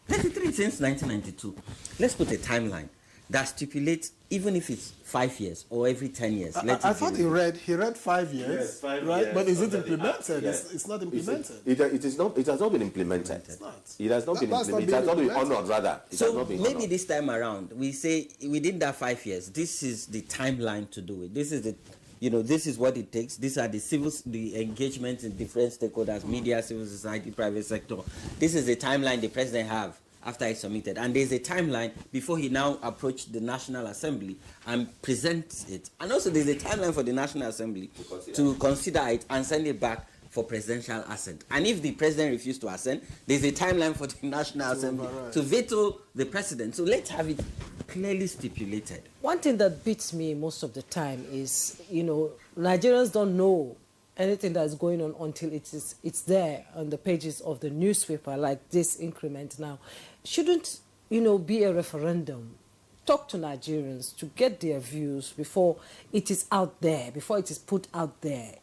Speaker 4: 33 since 1992. Let's put a timeline that stipulates, even if it's 5 years or every 10 years.
Speaker 1: I thought he read 5 years,
Speaker 5: Yes, 5
Speaker 1: right?
Speaker 5: years
Speaker 1: But is it
Speaker 5: under the
Speaker 1: implemented?
Speaker 5: act, yes.
Speaker 1: It's not implemented.
Speaker 5: It has not been implemented.
Speaker 1: It's not.
Speaker 5: It has not been
Speaker 1: That's not
Speaker 5: implemented. It has not been
Speaker 1: implemented.
Speaker 5: honored, rather. It has
Speaker 4: So
Speaker 5: not been
Speaker 4: maybe
Speaker 5: honored.
Speaker 4: this time around, we say within that 5 years, this is the timeline to do it. This is the, you know, this is what it takes. These are the engagements in different stakeholders, media, civil society, private sector. This is the timeline the president have after he submitted. And there's a timeline before he now approached the National Assembly and presents it. And also there's a timeline for the National Assembly to consider it and send it back for presidential assent. And if the president refuses to assent, there's a timeline for the National Assembly to veto the president. So let's have it clearly stipulated.
Speaker 3: One thing that beats me most of the time is, you know, Nigerians don't know anything that's going on until it's there on the pages of the newspaper, like this increment now. Shouldn't, you know, be a referendum? Talk to Nigerians to get their views before it is out there, before it is put out there.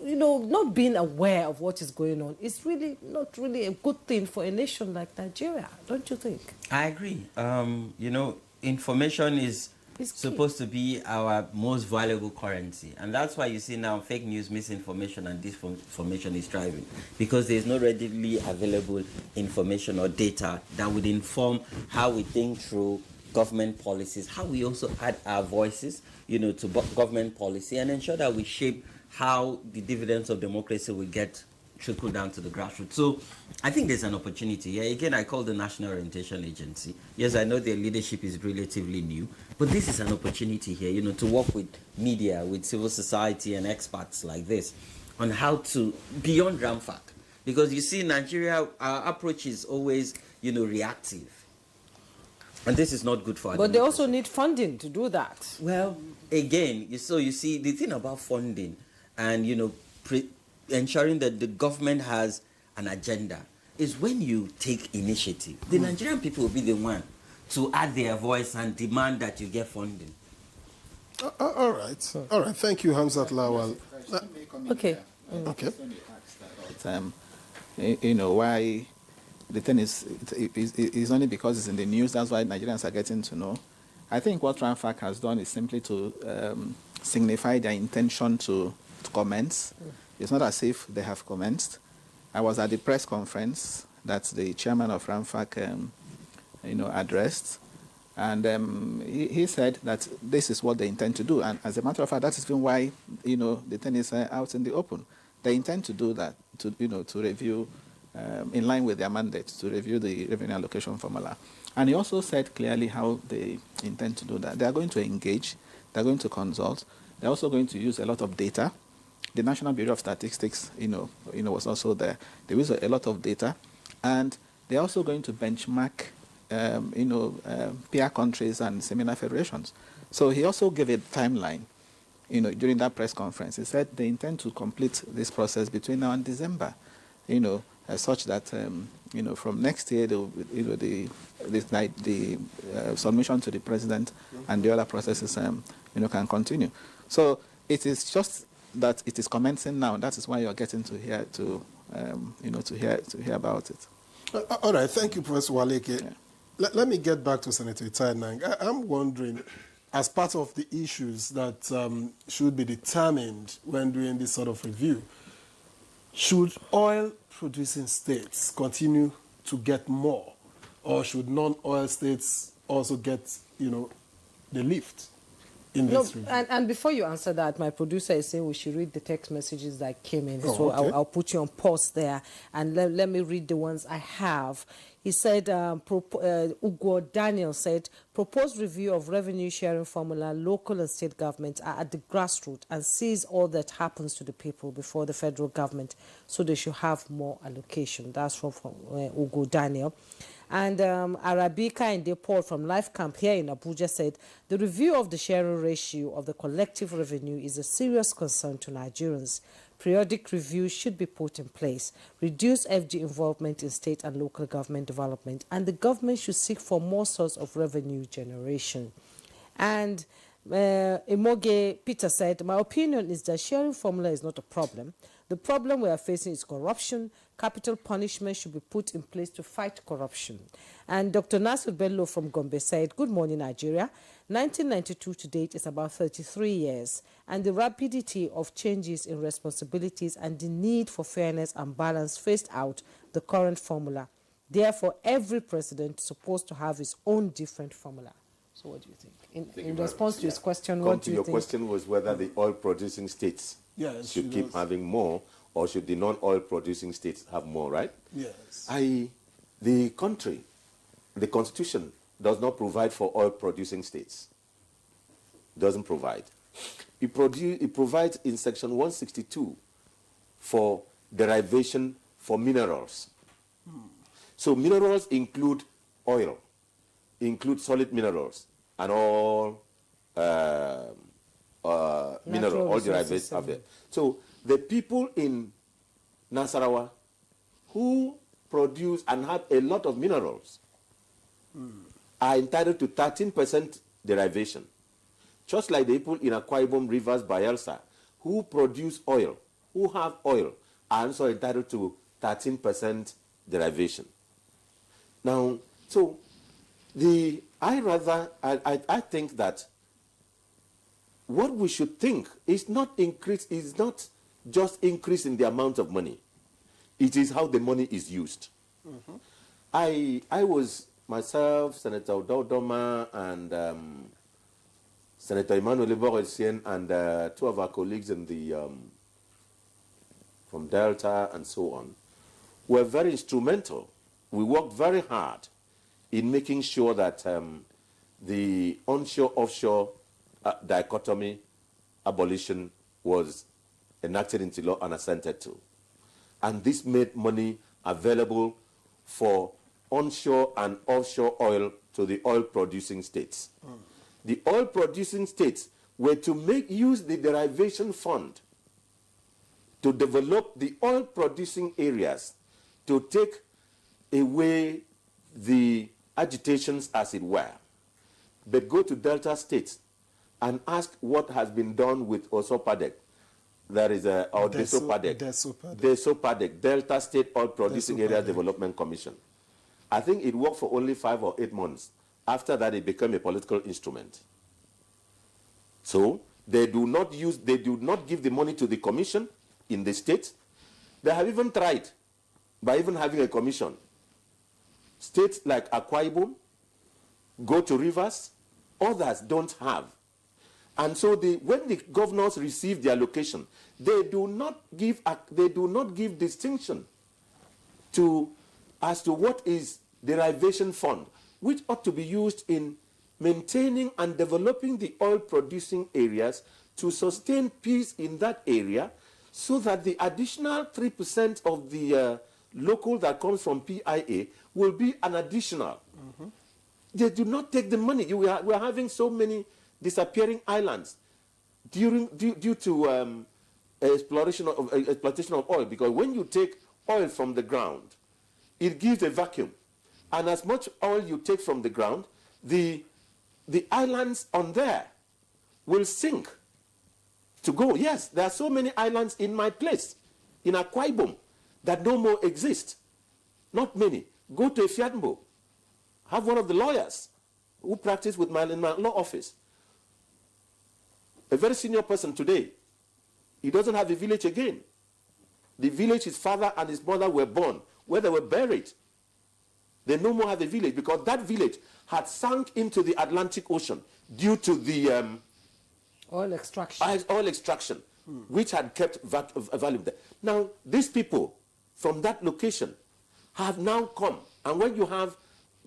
Speaker 3: You know, not being aware of what is going on is really not really a good thing for a nation like Nigeria, don't you think? I
Speaker 4: agree. You know, information is supposed to be our most valuable currency. And that's why you see now fake news, misinformation, and disinformation is thriving. Because there's no readily available information or data that would inform how we think through government policies, how we also add our voices, you know, to government policy and ensure that we shape how the dividends of democracy will get trickle down to the grassroots. So I think there's an opportunity here. Again, I call the National Orientation Agency. Yes, I know their leadership is relatively new, but this is an opportunity here, you know, to work with media, with civil society and experts like this on how to, beyond RAMFAC. Because you see, Nigeria, our approach is always, you know, reactive. And this is not good for our
Speaker 3: But they
Speaker 4: democracy.
Speaker 3: also need funding to do that.
Speaker 4: Well, again, so you see, the thing about funding and, you know, ensuring that the government has an agenda is when you take initiative, the Nigerian people will be the one to add their voice and demand that you get funding.
Speaker 1: All right. All right. Thank you, Hamzat Lawal.
Speaker 3: Okay.
Speaker 1: Okay.
Speaker 2: You know, why the thing is only because it's in the news, that's why Nigerians are getting to know. I think what RANFAC has done is simply to signify their intention to commence. It's not as if they have commenced. I was at the press conference that the chairman of RANFAC addressed, and he said that this is what they intend to do. And as a matter of fact, that is even why the thing is out in the open. They intend to do that, to review, in line with their mandate, to review the revenue allocation formula. And he also said clearly how they intend to do that. They are going to engage, they are going to consult, they're also going to use a lot of data. The National Bureau of Statistics, was also there. They use a lot of data, and they're also going to benchmark, peer countries and seminar federations. So he also gave a timeline. During that press conference, he said they intend to complete this process between now and December, such that, from next year, the submission to the president and the other processes, can continue. So it is just that it is commencing now. That is why you're getting to hear about it.
Speaker 1: All right. Thank you, Professor Waleke. Yeah. Let me get back to Senator Itai. I'm wondering, as part of the issues that should be determined when doing this sort of review, should oil-producing states continue to get more, or should non-oil states also get, the lift in this review?
Speaker 3: And before you answer that, my producer is saying we should read the text messages that came in.
Speaker 1: Oh,
Speaker 3: so
Speaker 1: okay.
Speaker 3: I'll put you on pause there, and let me read the ones I have. He said, Ugo Daniel said, proposed review of revenue sharing formula, local and state governments are at the grassroots and sees all that happens to the people before the federal government, so they should have more allocation. That's from Ugo Daniel. And Arabika in Deport from Life Camp here in Abuja said, the review of the sharing ratio of the collective revenue is a serious concern to Nigerians. Periodic reviews should be put in place, reduce FG involvement in state and local government development, and the government should seek for more source of revenue generation. And Imoge Peter said, my opinion is that sharing formula is not a problem. The problem we are facing is corruption. Capital punishment should be put in place to fight corruption. And Dr. Nasir Bello from Gombe said, good morning, Nigeria. 1992 to date is about 33 years, and the rapidity of changes in responsibilities and the need for fairness and balance phased out the current formula. Therefore, every president is supposed to have his own different formula. So what do you think? In response to his question, what do you think?
Speaker 5: Your question was whether the oil-producing states should keep having more, or should the non-oil producing states have more, right?
Speaker 1: Yes.
Speaker 5: The country, the Constitution does not provide for oil-producing states. Doesn't provide. It provides in Section 162 for derivation for minerals. So minerals include oil, include solid minerals, and all mineral, all derivatives of it. So the people in Nasarawa who produce and have a lot of minerals are entitled to 13% derivation. Just like the people in Akwa Ibom, Rivers, Bayelsa, who produce oil, who have oil, are also entitled to 13% derivation. Now, so I think that what we should think is not just increase in the amount of money. It is how the money is used. I was myself, Senator Udodoma, and Senator Emmanuel Iborosien, and two of our colleagues in the from Delta and so on, were very instrumental. We worked very hard in making sure that the onshore-offshore dichotomy abolition was enacted into law and assented to. And this made money available for onshore and offshore oil to the oil-producing states. The oil-producing states were to use the derivation fund to develop the oil-producing areas, to take away the agitations, as it were, but go to Delta states and ask what has been done with Osopadek, that is, or Desopadek, Delta State Oil Producing Area Development Commission. I think it worked for only 5 or 8 months. After that, it became a political instrument. So they do not give the money to the commission in the state. They have even tried by even having a commission. States like Akwa Ibom go to rivers, others don't have. And so when the governors receive the allocation, they do not give distinction as to what is derivation fund, which ought to be used in maintaining and developing the oil-producing areas to sustain peace in that area, so that the additional 3% of the local that comes from PIA will be an additional. Mm-hmm. They do not take the money. We are having so many disappearing islands due to exploitation of oil, because when you take oil from the ground, it gives a vacuum. And as much oil you take from the ground, the islands on there will sink to go. Yes, there are so many islands in my place, in Akwa Ibom, that no more exist. Not many. Go to Efiadmo. Have one of the lawyers who practice in my law office. A very senior person today. He doesn't have a village again. The village his father and his mother were born, where they were buried. They no more have a village, because that village had sunk into the Atlantic Ocean due to the
Speaker 3: oil extraction,
Speaker 5: which had kept value there. Now, these people from that location have now come, and when you have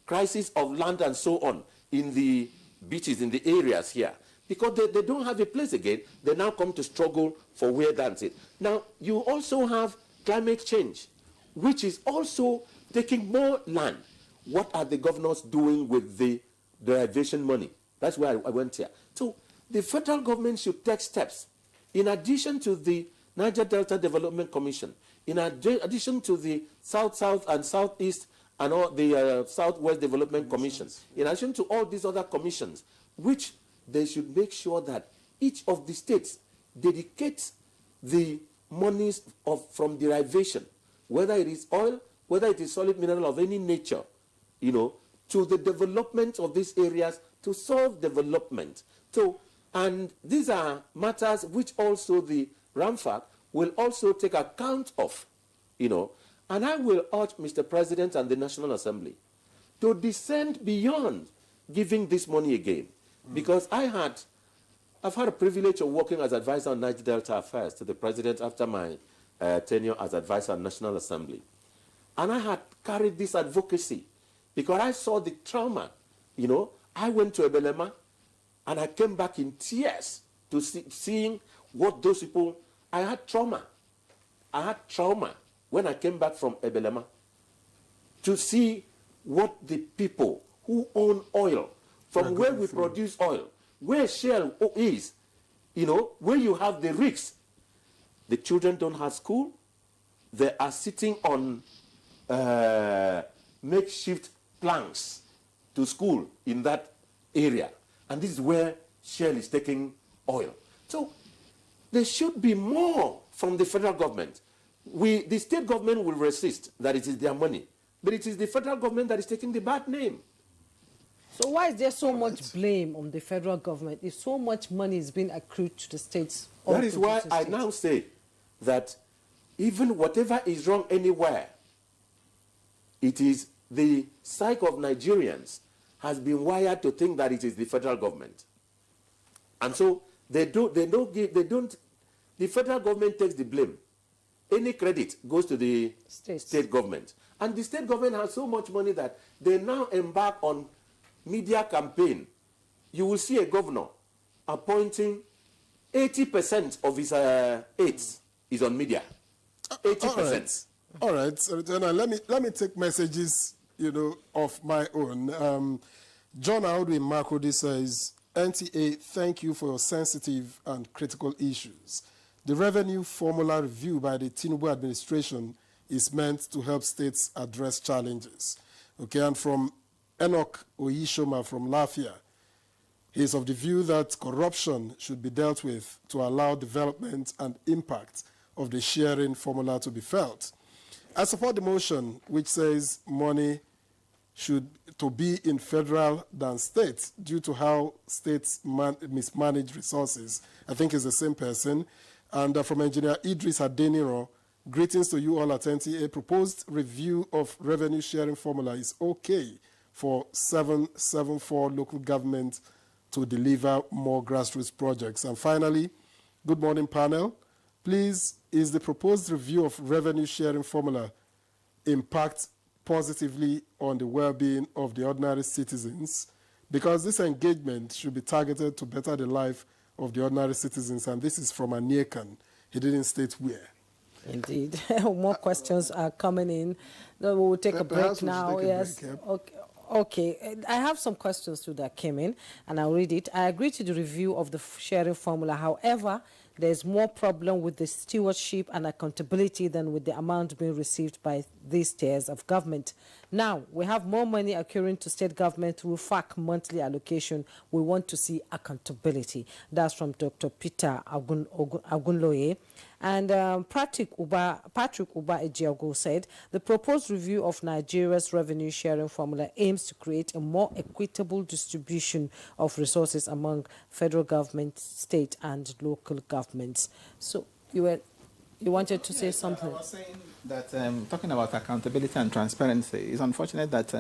Speaker 5: crisis of land and so on in the beaches, in the areas here, because they don't have a place again, they now come to struggle for where that's it. Now, you also have climate change, which is also taking more land. What are the governors doing with the derivation money? That's where I went here. So the federal government should take steps. In addition to the Niger Delta Development Commission, in addition to the South and Southeast and all the Southwest Development Commission, in addition to all these other commissions, which they should make sure that each of the states dedicates the monies from derivation, whether it is oil, whether it is solid mineral of any nature, to the development of these areas, to solve development. So, and these are matters which also the RAMFAC will also take account of, And I will urge Mr. President and the National Assembly to descend beyond giving this money again. Because I've had a privilege of working as advisor on Niger Delta Affairs to the President after my tenure as advisor on National Assembly. And I had carried this advocacy because I saw the trauma. I went to Ebelema and I came back in tears to seeing what those people, I had trauma. I had trauma when I came back from Ebelema to see what the people who own oil, from where we produce oil, where Shell is, where you have the rigs. The children don't have school. They are sitting on makeshift planks to school in that area. And this is where Shell is taking oil. So there should be more from the federal government. The state government will resist that it is their money. But it is the federal government that is taking the bad name.
Speaker 3: So why is there so much blame on the federal government if so much money is being accrued to the states?
Speaker 5: That is why I now say that even whatever is wrong anywhere, it is the psyche of Nigerians has been wired to think that it is the federal government. And so the federal government takes the blame. Any credit goes to the state government. And the state government has so much money that they now embark on media campaign. You will see a governor appointing 80% of his aides is on media. 80%.
Speaker 1: All right. So, let me take messages, of my own. John Audwin Makodi says, NTA, thank you for your sensitive and critical issues. The revenue formula review by the Tinubu administration is meant to help states address challenges. Okay, and from Enoch Oyishoma from Lafia, he is of the view that corruption should be dealt with to allow development and impact of the sharing formula to be felt. I support the motion which says money should to be in federal than state due to how states mismanage resources. I think it's the same person. And from Engineer Idris Adeniro, greetings to you all at NTA. A proposed review of revenue sharing formula is okay for 774 local governments to deliver more grassroots projects. And finally, good morning panel. Please, is the proposed review of revenue sharing formula impact positively on the well-being of the ordinary citizens? Because this engagement should be targeted to better the life of the ordinary citizens, and this is from Aniekan. He didn't state where.
Speaker 3: Indeed. More questions are coming in. No, we'll take a break now. Yes. Okay. Okay, I have some questions too that came in, and I'll read it. I agree to the review of the sharing formula. However, there's more problem with the stewardship and accountability than with the amount being received by these tiers of government. Now, we have more money occurring to state government through FAC monthly allocation. We want to see accountability. That's from Dr. Peter Agunloye. And Patrick Uba Ejiago said, the proposed review of Nigeria's revenue sharing formula aims to create a more equitable distribution of resources among federal government, state and local governments. So you wanted to say something?
Speaker 2: I was saying that talking about accountability and transparency, it's unfortunate that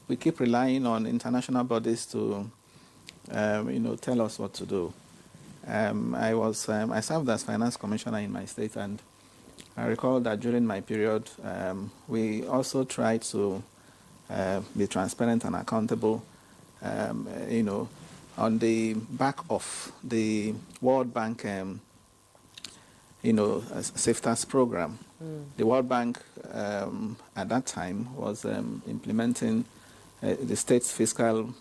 Speaker 2: we keep relying on international bodies to tell us what to do. I served as finance commissioner in my state, and I recall that during my period, we also tried to be transparent and accountable, on the back of the World Bank, SAFETAS program. The World Bank at that time was implementing the state's fiscal,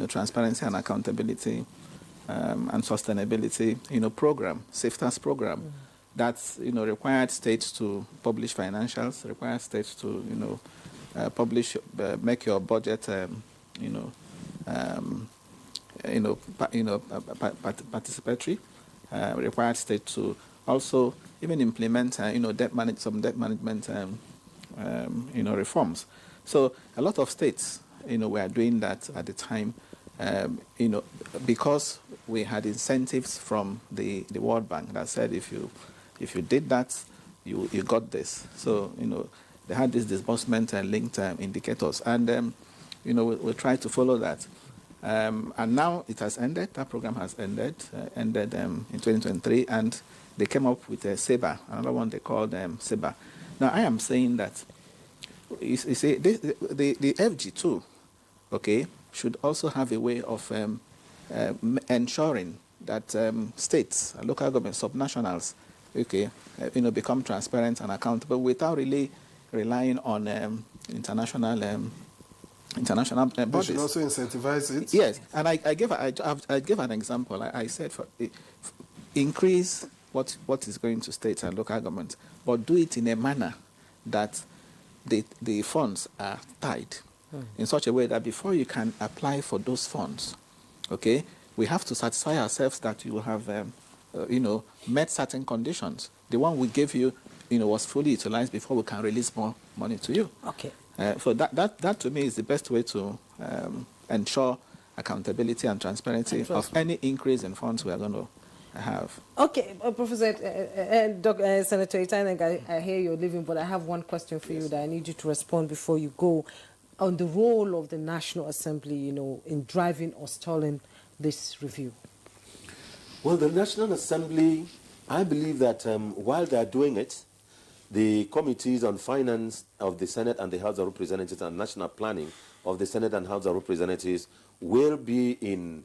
Speaker 2: transparency and accountability and sustainability, program, SAFETAS program, that required states to publish financials, required states to publish, make your budget, participatory, required states to also even implement, some debt management, reforms. So a lot of states, were doing that at the time. Because we had incentives from the World Bank that said if you did that, you got this. So they had this disbursement linked indicators, and we tried to follow that. And now it has ended. That program has ended in 2023, and they came up with a SEBA, another one they called SEBA. Now I am saying that you see the FG2, okay, should also have a way of ensuring that states, local governments, subnationals, okay, become transparent and accountable without really relying on international bodies.
Speaker 1: They should also incentivize it.
Speaker 2: Yes, and I gave an example. I said increase what is going to states and local governments, but do it in a manner that the funds are tied. In such a way that before you can apply for those funds, okay, we have to satisfy ourselves that you have, met certain conditions. The one we gave you, was fully utilized before we can release more money to you.
Speaker 3: Okay.
Speaker 2: So that to me is the best way to ensure accountability and transparency of any increase in funds we are going to have.
Speaker 3: Okay, Professor Senator Itaineg, I hear you're leaving, but I have one question for you that I need you to respond before you go. On the role of the National Assembly, in driving or stalling this review?
Speaker 5: Well, the National Assembly, I believe that while they are doing it, the committees on finance of the Senate and the House of Representatives and national planning of the Senate and House of Representatives will be in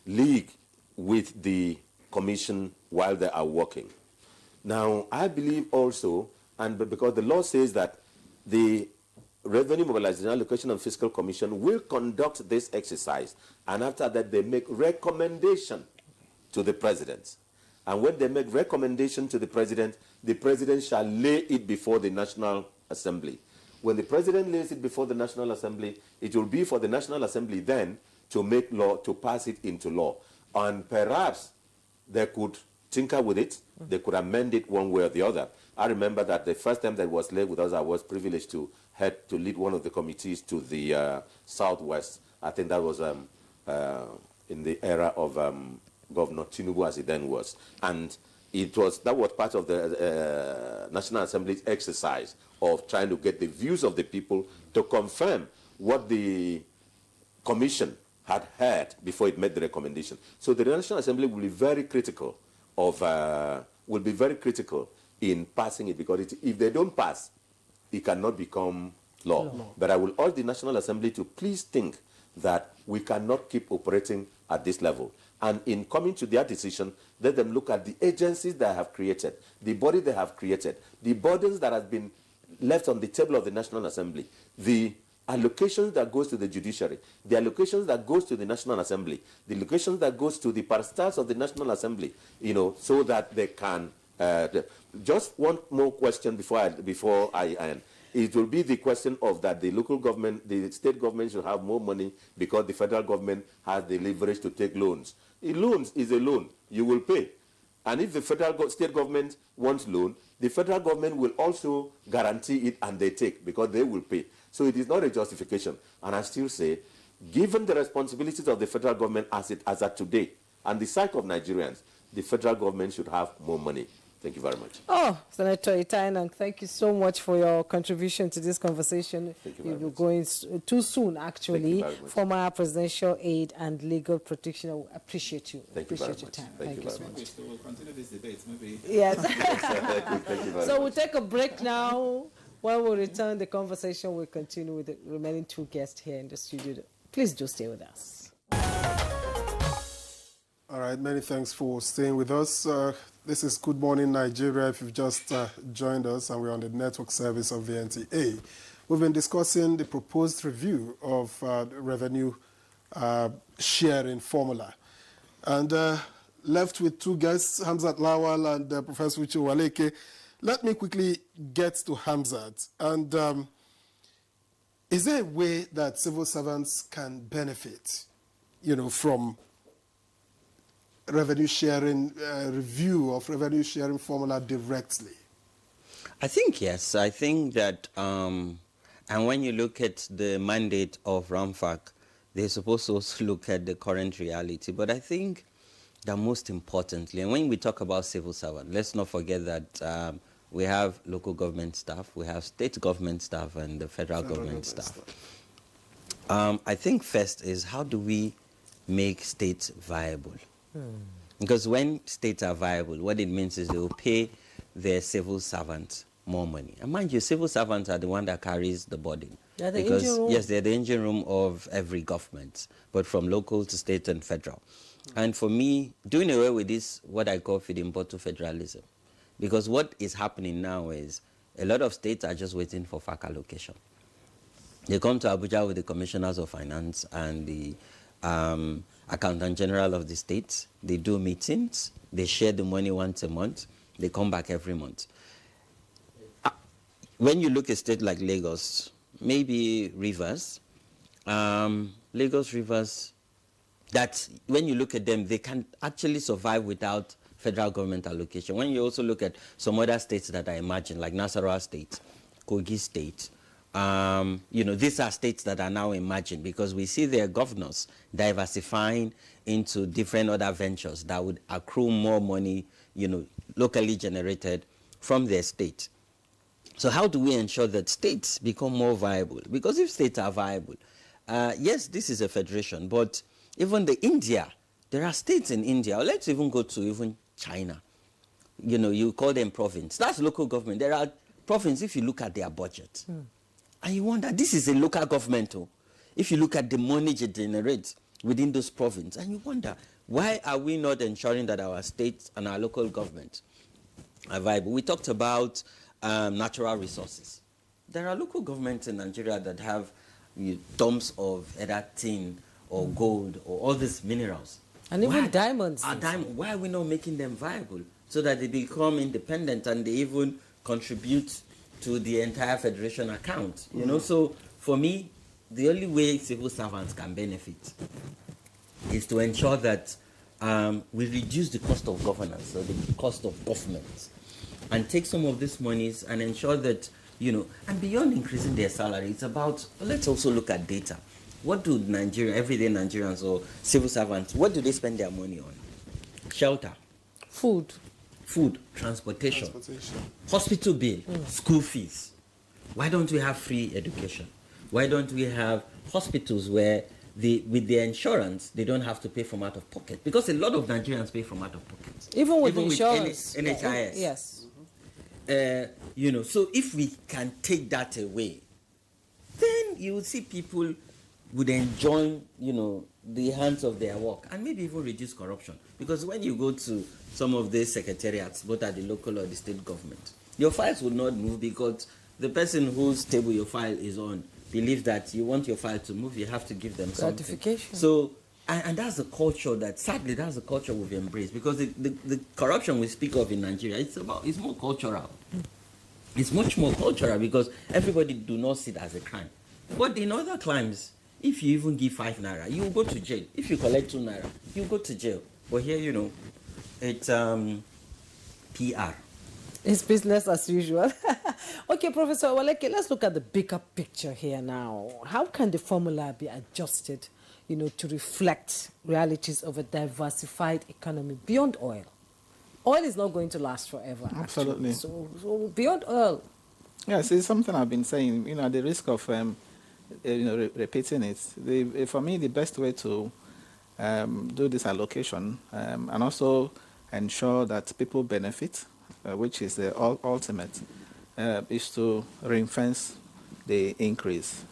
Speaker 5: league with the commission while they are working. Now, I believe also, and because the law says that the Revenue Mobilization, Allocation and Fiscal Commission will conduct this exercise, and after that they make recommendation to the president. And when they make recommendation to the president shall lay it before the National Assembly. When the president lays it before the National Assembly, it will be for the National Assembly then to make law, to pass it into law. And perhaps they could tinker with it, they could amend it one way or the other. I remember that the first time that it was laid with us, I was privileged to lead one of the committees to the Southwest. I think that was in the era of Governor Tinubu, as he then was. And that was part of the National Assembly's exercise of trying to get the views of the people to confirm what the commission had heard before it made the recommendation. So the National Assembly will be very critical in passing it, because if they don't pass, it cannot become law. But I will urge the National Assembly to please think that we cannot keep operating at this level. And in coming to their decision, let them look at the agencies that have created, the body they have created, the burdens that have been left on the table of the National Assembly, the allocations that goes to the judiciary, the allocations that goes to the National Assembly, the allocations that goes to the parastatals of the National Assembly, so that they can. Just one more question before I end. It will be the question of that the local government, the state government should have more money because the federal government has the leverage to take loans. A loan is a loan. You will pay. And if the state government wants loan, the federal government will also guarantee it and they take, because they will pay. So it is not a justification. And I still say, given the responsibilities of the federal government as at today, and the psyche of Nigerians, the federal government should have more money. Thank you very much.
Speaker 3: Oh, Senator Itainang, thank you so much for your contribution to this conversation.
Speaker 5: Thank you very much.
Speaker 3: You're going too soon, actually.
Speaker 5: Thank you very much.
Speaker 3: Former presidential aid and legal protection. I appreciate you.
Speaker 5: Thank you very
Speaker 3: Appreciate your
Speaker 5: much.
Speaker 3: time.
Speaker 5: Thank you very
Speaker 3: so
Speaker 5: much.
Speaker 2: We'll continue this debate, maybe.
Speaker 3: Yes.
Speaker 5: Thank you very
Speaker 3: So
Speaker 5: much.
Speaker 3: we'll take a break now. When we return, the conversation will continue with the remaining two guests here in the studio. Please do stay with us.
Speaker 1: All right, many thanks for staying with us. This is Good Morning Nigeria. If you've just joined us, and we're on the network service of the NTA. We've been discussing the proposed review of the revenue sharing formula. And left with two guests, Hamzat Lawal and Professor Uche Waleke. Let me quickly get to Hamzat. And is there a way that civil servants can benefit, from revenue sharing, review of revenue sharing formula directly?
Speaker 4: I think yes. I think that, and when you look at the mandate of RAMFAC, they're supposed to also look at the current reality. But I think that most importantly, and when we talk about civil servant, let's not forget that we have local government staff, we have state government staff, and the federal government staff. I think first is, how do we make states viable? Because when states are viable, what it means is they will pay their civil servants more money. And mind you, civil servants are the one that carries the burden.
Speaker 3: They're the
Speaker 4: because,
Speaker 3: engine room.
Speaker 4: yes, they're the engine room of every government, but from local to state and federal. And for me, doing away with this, what I call feeding bottle federalism. Because what is happening now is a lot of states are just waiting for FAC allocation. They come to Abuja with the commissioners of finance and the accountant general of the state. They do meetings. They share the money once a month. They come back every month. When you look at states like Lagos, maybe Rivers, Lagos, Rivers, that when you look at them, they can actually survive without federal government allocation. When you also look at some other states that I imagine, like Nasarawa State, Kogi State, these are states that are now emerging because we see their governors diversifying into different other ventures that would accrue more money, locally generated from their state. So how do we ensure that states become more viable? Because if states are viable, yes, this is a federation, but even India, there are states in India, or let's even go to even China. You call them province. That's local government. There are provinces, if you look at their budget. And you wonder, this is a local government. If you look at the money it generates within those provinces, and you wonder, why are we not ensuring that our states and our local government are viable? We talked about natural resources. There are local governments in Nigeria that have dumps of either tin or gold or all these minerals.
Speaker 3: And even diamonds.
Speaker 4: Why are we not making them viable so that they become independent and they even contribute to the entire federation account? You know, so for me, the only way civil servants can benefit is to ensure that we reduce the cost of governance or the cost of government, and take some of these monies and ensure that, you know, and beyond increasing their salary, it's about, let's also look at data. What do everyday Nigerians or civil servants, what do they spend their money on? Shelter.
Speaker 3: Food,
Speaker 4: transportation. Hospital bill, school fees. Why don't we have free education? Why don't we have hospitals where with their insurance, they don't have to pay from out of pocket? Because a lot of Nigerians pay from out of pocket.
Speaker 3: Even with insurance.
Speaker 4: With NHIS.
Speaker 3: Yes.
Speaker 4: You know, so if we can take that away, then you will see people would enjoy, you know, the hands of their work, and maybe even reduce corruption. Because when you go to some of these secretariats, both at the local or the state government, your files will not move because the person whose table your file is on believes that you want your file to move, you have to give them something.
Speaker 3: Gratification.
Speaker 4: So, and that's the culture that, sadly, that's the culture we've embraced, because the corruption we speak of in Nigeria, it's more cultural. It's much more cultural because everybody do not see it as a crime. But in other crimes, if you even give 5 naira, you will go to jail. If you collect 2 naira, you will go to jail. But here, you know, it's PR.
Speaker 3: It's business as usual. Okay, Professor Owaleke, let's look at the bigger picture here now. How can the formula be adjusted, you know, to reflect realities of a diversified economy beyond oil? Oil is not going to last forever.
Speaker 2: Absolutely.
Speaker 3: So beyond oil.
Speaker 2: Yes, it's something I've been saying, you know, at the risk of repeating it. For me, the best way to do this allocation and also ensure that people benefit, which is the ultimate, is to ring-fence the increase.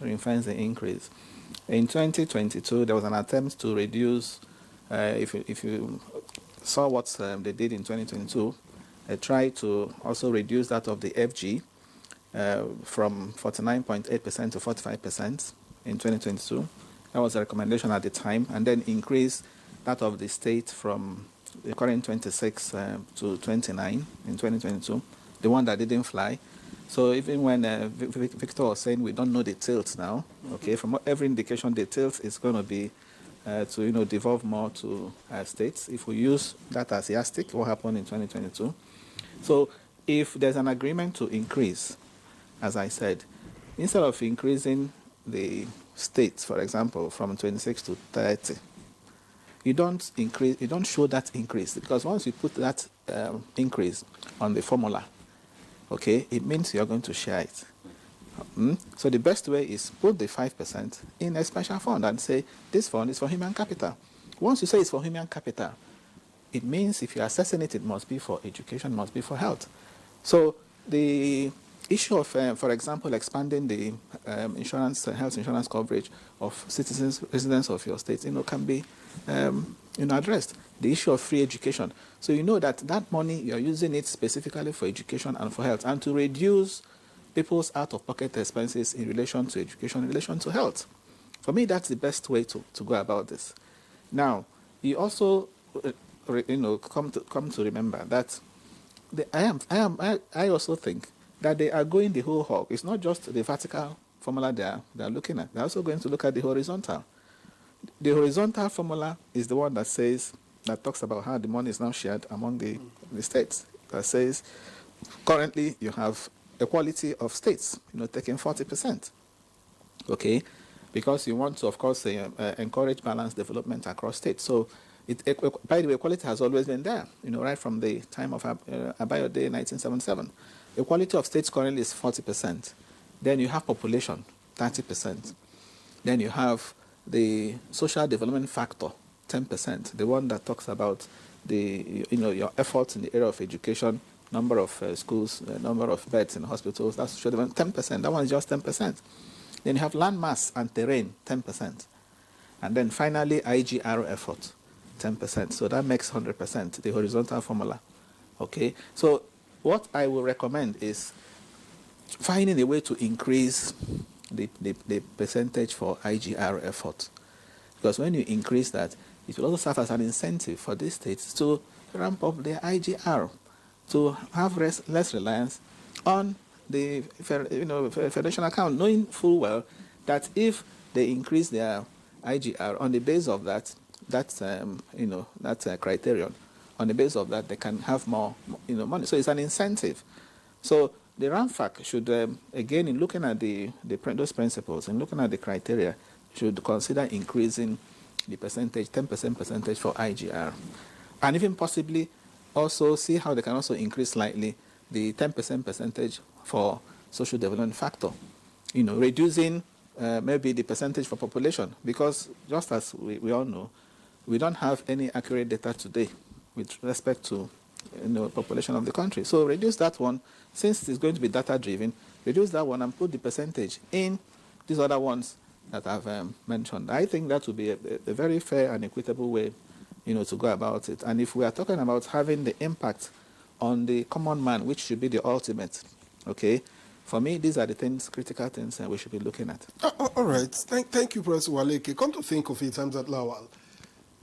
Speaker 2: In 2022, there was an attempt to reduce, if you saw what they did in 2022, they tried to also reduce that of the FG from 49.8% to 45% in 2022. That was a recommendation at the time, and then increase that of the state from the current 26 to 29 in 2022, the one that didn't fly. So even when Victor was saying we don't know the tilt now, okay, from every indication the tilt is going to be to, you know, devolve more to states. If we use that as yardstick, what happened in 2022. So if there's an agreement to increase, as I said, instead of increasing the states, for example, from 26 to 30, you don't show that increase, because once you put that increase on the formula, okay, it means you're going to share it. So the best way is put the 5% in a special fund and say this fund is for human capital. Once you say it's for human capital, it means if you're assessing it, it must be for education, must be for health. So the issue of, for example, expanding the health insurance coverage of citizens, residents of your state, you know, can be addressed. The issue of free education. So you know that money, you're using it specifically for education and for health, and to reduce people's out-of-pocket expenses in relation to education, in relation to health. For me, that's the best way to go about this. Now, you also, come to remember that I also think that they are going the whole hog. It's not just the vertical formula they are looking at. They're also going to look at the horizontal. The horizontal formula is the one that talks about how the money is now shared among the states. That says currently you have equality of states, taking 40%. Okay, because you want to, of course, encourage balanced development across states. So, by the way, equality has always been there, right from the time of Abayode in 1977. Equality of states currently is 40%. Then you have population, 30%. Then you have the social development factor, 10%. The one that talks about your efforts in the area of education, number of schools, number of beds in hospitals. That's 10%. That one is just 10%. Then you have land mass and terrain, 10%. And then finally, IGR effort, 10%. So that makes 100%, the horizontal formula. Okay? So what I will recommend is finding a way to increase the percentage for IGR effort. Because when you increase that, it will also serve as an incentive for these states to ramp up their IGR, to have less reliance on the federation account, knowing full well that if they increase their IGR on the basis of that criterion, on the basis of that they can have more money. So it's an incentive. So the RAMFAC should, again, in looking at those principles, and looking at the criteria, should consider increasing the percentage, 10% percentage for IGR. And even possibly also see how they can also increase slightly the 10% percentage for social development factor, reducing maybe the percentage for population, because just as we all know, we don't have any accurate data today with respect to population of the country. So reduce that one, since it's going to be data driven, reduce that one and put the percentage in these other ones that I've mentioned. I think that would be a very fair and equitable way to go about it. And if we are talking about having the impact on the common man, which should be the ultimate, okay, for me, these are the critical things we should be looking at.
Speaker 1: All right. Thank you, Professor Waleke. Come to think of it, Hamzat Lawal,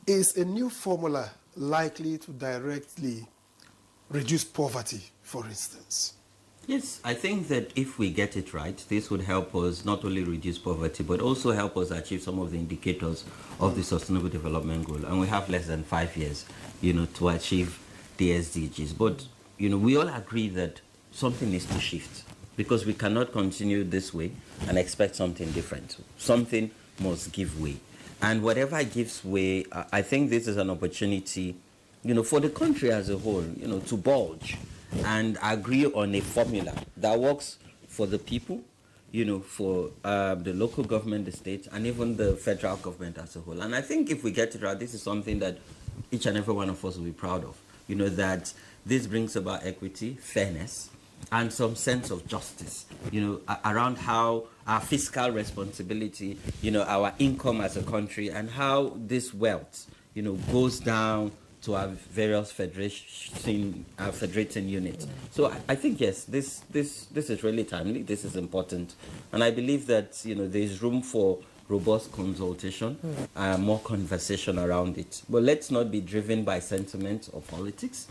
Speaker 1: is a new formula likely to directly reduce poverty, for instance?
Speaker 4: Yes, I think that if we get it right, this would help us not only reduce poverty, but also help us achieve some of the indicators of the Sustainable Development Goal. And we have less than 5 years, to achieve the SDGs. But, we all agree that something needs to shift, because we cannot continue this way and expect something different. Something must give way. And whatever gives way, I think this is an opportunity, for the country as a whole, to bulge and agree on a formula that works for the people, for the local government, the state, and even the federal government as a whole. And I think if we get it right, this is something that each and every one of us will be proud of, that this brings about equity, fairness, and some sense of justice, around how our fiscal responsibility, our income as a country, and how this wealth, goes down to our various federating units. So I think, yes, this is really timely, this is important. And I believe that, there's room for robust consultation, more conversation around it. But let's not be driven by sentiment or politics.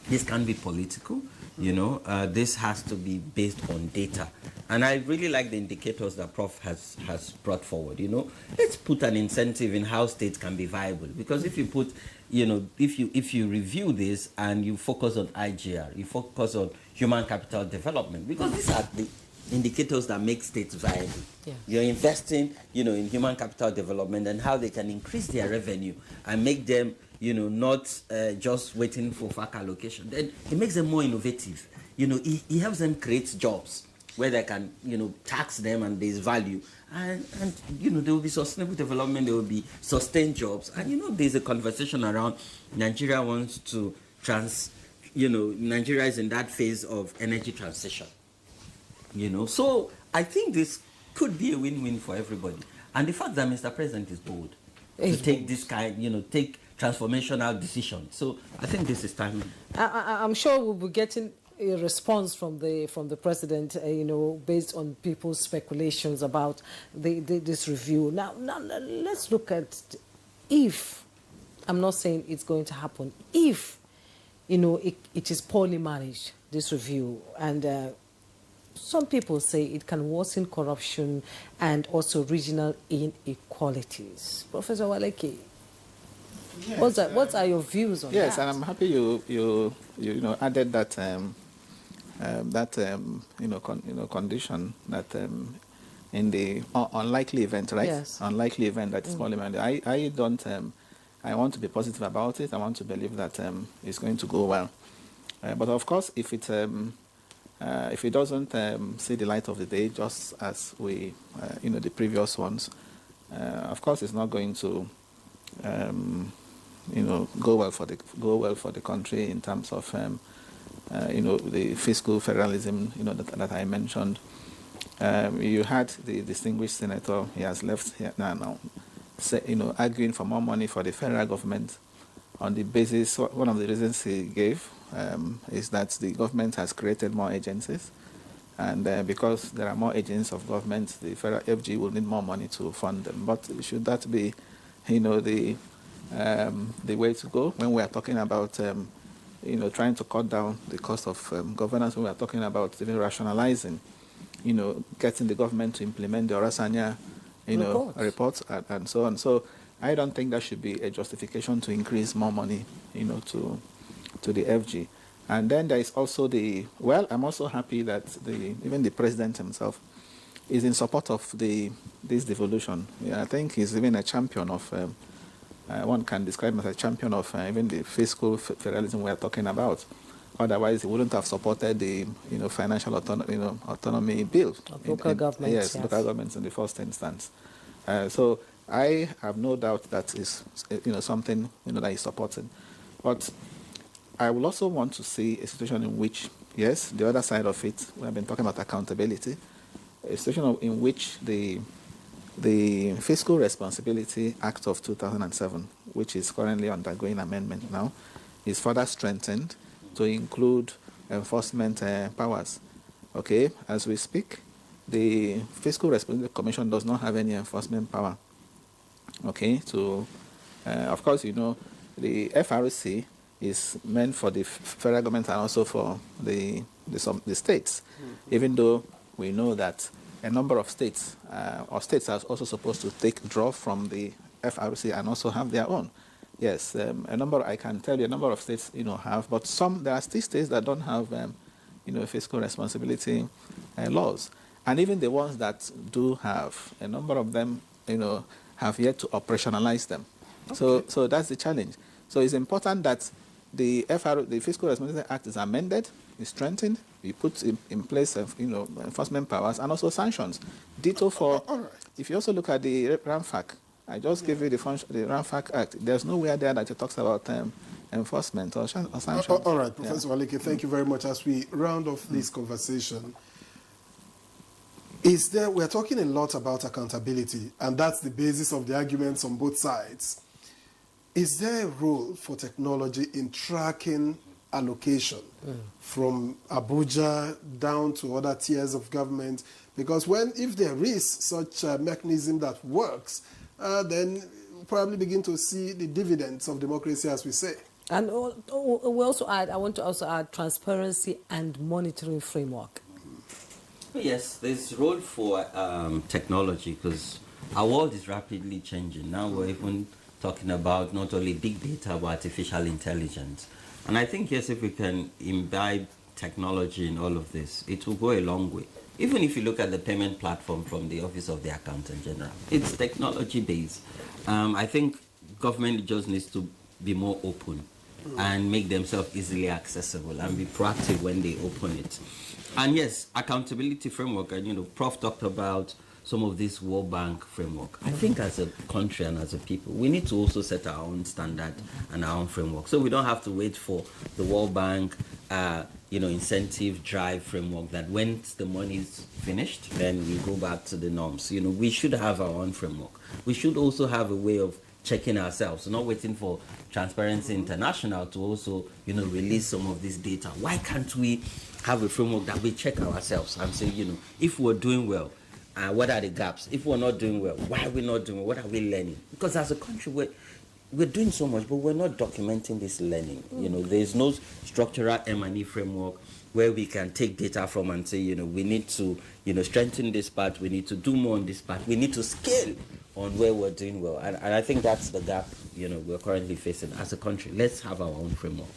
Speaker 4: This can be political, this has to be based on data. And I really like the indicators that Prof has brought forward, Let's put an incentive in how states can be viable. Because if you put, if you review this and you focus on IGR, you focus on human capital development, because these are the indicators that make states viable. Yeah. You're investing, in human capital development and how they can increase their revenue and make them, not just waiting for FAC allocation. Then it makes them more innovative. It helps them create jobs where they can, tax them and there's value. And there will be sustainable development, there will be sustained jobs. And, there's a conversation around Nigeria wants to Nigeria is in that phase of energy transition. So I think this could be a win-win for everybody. And the fact that Mr. President is bold to take this kind, take transformational decisions. So I think this is timely.
Speaker 3: I'm sure we'll be getting a response from the president, based on people's speculations about this review. Now let's look at if, I'm not saying it's going to happen, if, it is poorly managed, this review, and some people say it can worsen corruption and also regional inequalities. Professor Waleke, yes, what are your views on that?
Speaker 2: Yes, and I'm happy you added that condition that in the unlikely event, right?
Speaker 3: Yes.
Speaker 2: Unlikely event that is parliament. I want to be positive about it. I want to believe that it's going to go well. But of course, if it doesn't see the light of the day, just as we, the previous ones, of course, it's not going to, go well for the country in terms of, the fiscal federalism, that I mentioned. You had the distinguished senator; he has left here now, arguing for more money for the federal government on the basis. One of the reasons he gave is that the government has created more agencies, and because there are more agents of government, the federal FG will need more money to fund them. But should that be, the the way to go when we are talking about trying to cut down the cost of governance, when we are talking about even rationalizing, getting the government to implement the Orasanya, reports and so on. So I don't think that should be a justification to increase more money, to the FG. And then there is also I'm also happy that even the president himself is in support of this devolution. I think he's even a champion of, one can describe him as a champion of even the fiscal federalism we are talking about. Otherwise, he wouldn't have supported the financial autonomy bill.
Speaker 3: Of local governments.
Speaker 2: Yes, local governments in the first instance. So I have no doubt that is something that is supported. But I will also want to see a situation in which, yes, the other side of it, we have been talking about accountability, a situation in which the Fiscal Responsibility Act of 2007, which is currently undergoing amendment now, is further strengthened to include enforcement powers. Okay, as we speak, the Fiscal Responsibility Commission does not have any enforcement power. Okay, of course, the FRC is meant for the federal government and also for the states, even though we know that a number of states, or states are also supposed to draw from the FRC and also have their own. Yes, I can tell you a number of states, have, but there are still states that don't have, fiscal responsibility laws. And even the ones that do have, a number of them, have yet to operationalize them. Okay. So that's the challenge. So it's important that the Fiscal Responsibility Act is amended, is strengthened, we put in place, enforcement powers and also sanctions. Ditto for, if you also look at the RAMFAC, I just gave you the RAMFAC Act. There's nowhere there that it talks about enforcement or sanctions.
Speaker 1: All right, Professor Waleke, thank you very much. As we round off this conversation, we're talking a lot about accountability, and that's the basis of the arguments on both sides. Is there a role for technology in tracking allocation from Abuja down to other tiers of government? Because if there is such a mechanism that works, then we'll probably begin to see the dividends of democracy, as we say.
Speaker 3: And I want to also add transparency and monitoring framework.
Speaker 4: Yes, there's role for technology, because our world is rapidly changing. Now we're even talking about not only big data, but artificial intelligence. And I think, yes, if we can imbibe technology in all of this, it will go a long way. Even if you look at the payment platform from the Office of the Accountant General, it's technology-based. I think government just needs to be more open and make themselves easily accessible and be proactive when they open it. And yes, accountability framework, and Prof talked about some of this World Bank framework. I think as a country and as a people, we need to also set our own standard and our own framework. So we don't have to wait for the World Bank, incentive drive framework that once the money is finished, then we go back to the norms. We should have our own framework. We should also have a way of checking ourselves, not waiting for Transparency International to also, release some of this data. Why can't we have a framework that we check ourselves and say, if we're doing well, what are the gaps? If we're not doing well, why are we not doing well? What are we learning? Because as a country, we're doing so much, but we're not documenting this learning. There's no structural M&E framework where we can take data from and say, we need to, strengthen this part, we need to do more on this part, we need to scale on where we're doing well. And I think that's the gap, we're currently facing as a country. Let's have our own framework.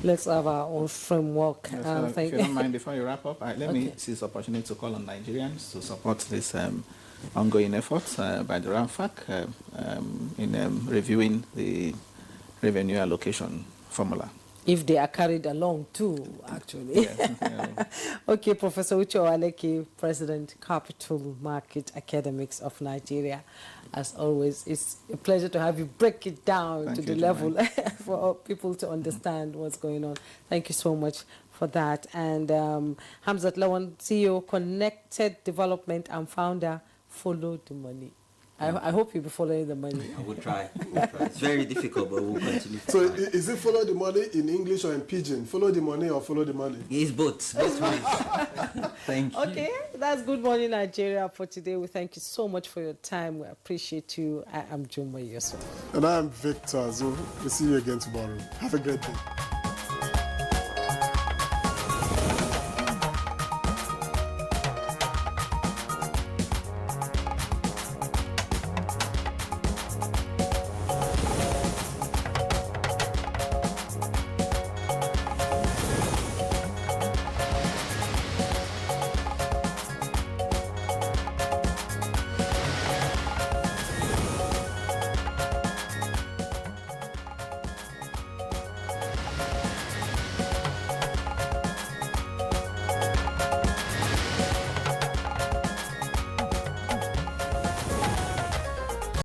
Speaker 3: Let's have our own framework.
Speaker 2: Yes, if you don't mind, before you wrap up, let me seize the opportunity to call on Nigerians to support this ongoing efforts by the RAMFAC in reviewing the revenue allocation formula.
Speaker 3: If they are carried along too, actually.
Speaker 2: Yeah.
Speaker 3: Okay, Professor Uche Waleke, President, Capital Market Academics of Nigeria. As always, it's a pleasure to have you break it down to the level for people to understand what's going on. Thank you so much for that. And Hamzat Lawan, CEO, Connected Development and founder, Follow the Money. I hope you'll be following the money.
Speaker 4: I will try. It's very difficult, but we'll continue.
Speaker 1: So is it follow the money in English or in Pidgin? Follow the money or follow the money?
Speaker 4: It's both. Both ways. Thank you.
Speaker 3: Okay, that's Good Morning Nigeria for today. We thank you so much for your time. We appreciate you. I am Jumbo Yusuf.
Speaker 1: And I am Victor. So we'll see you again tomorrow. Have a great day.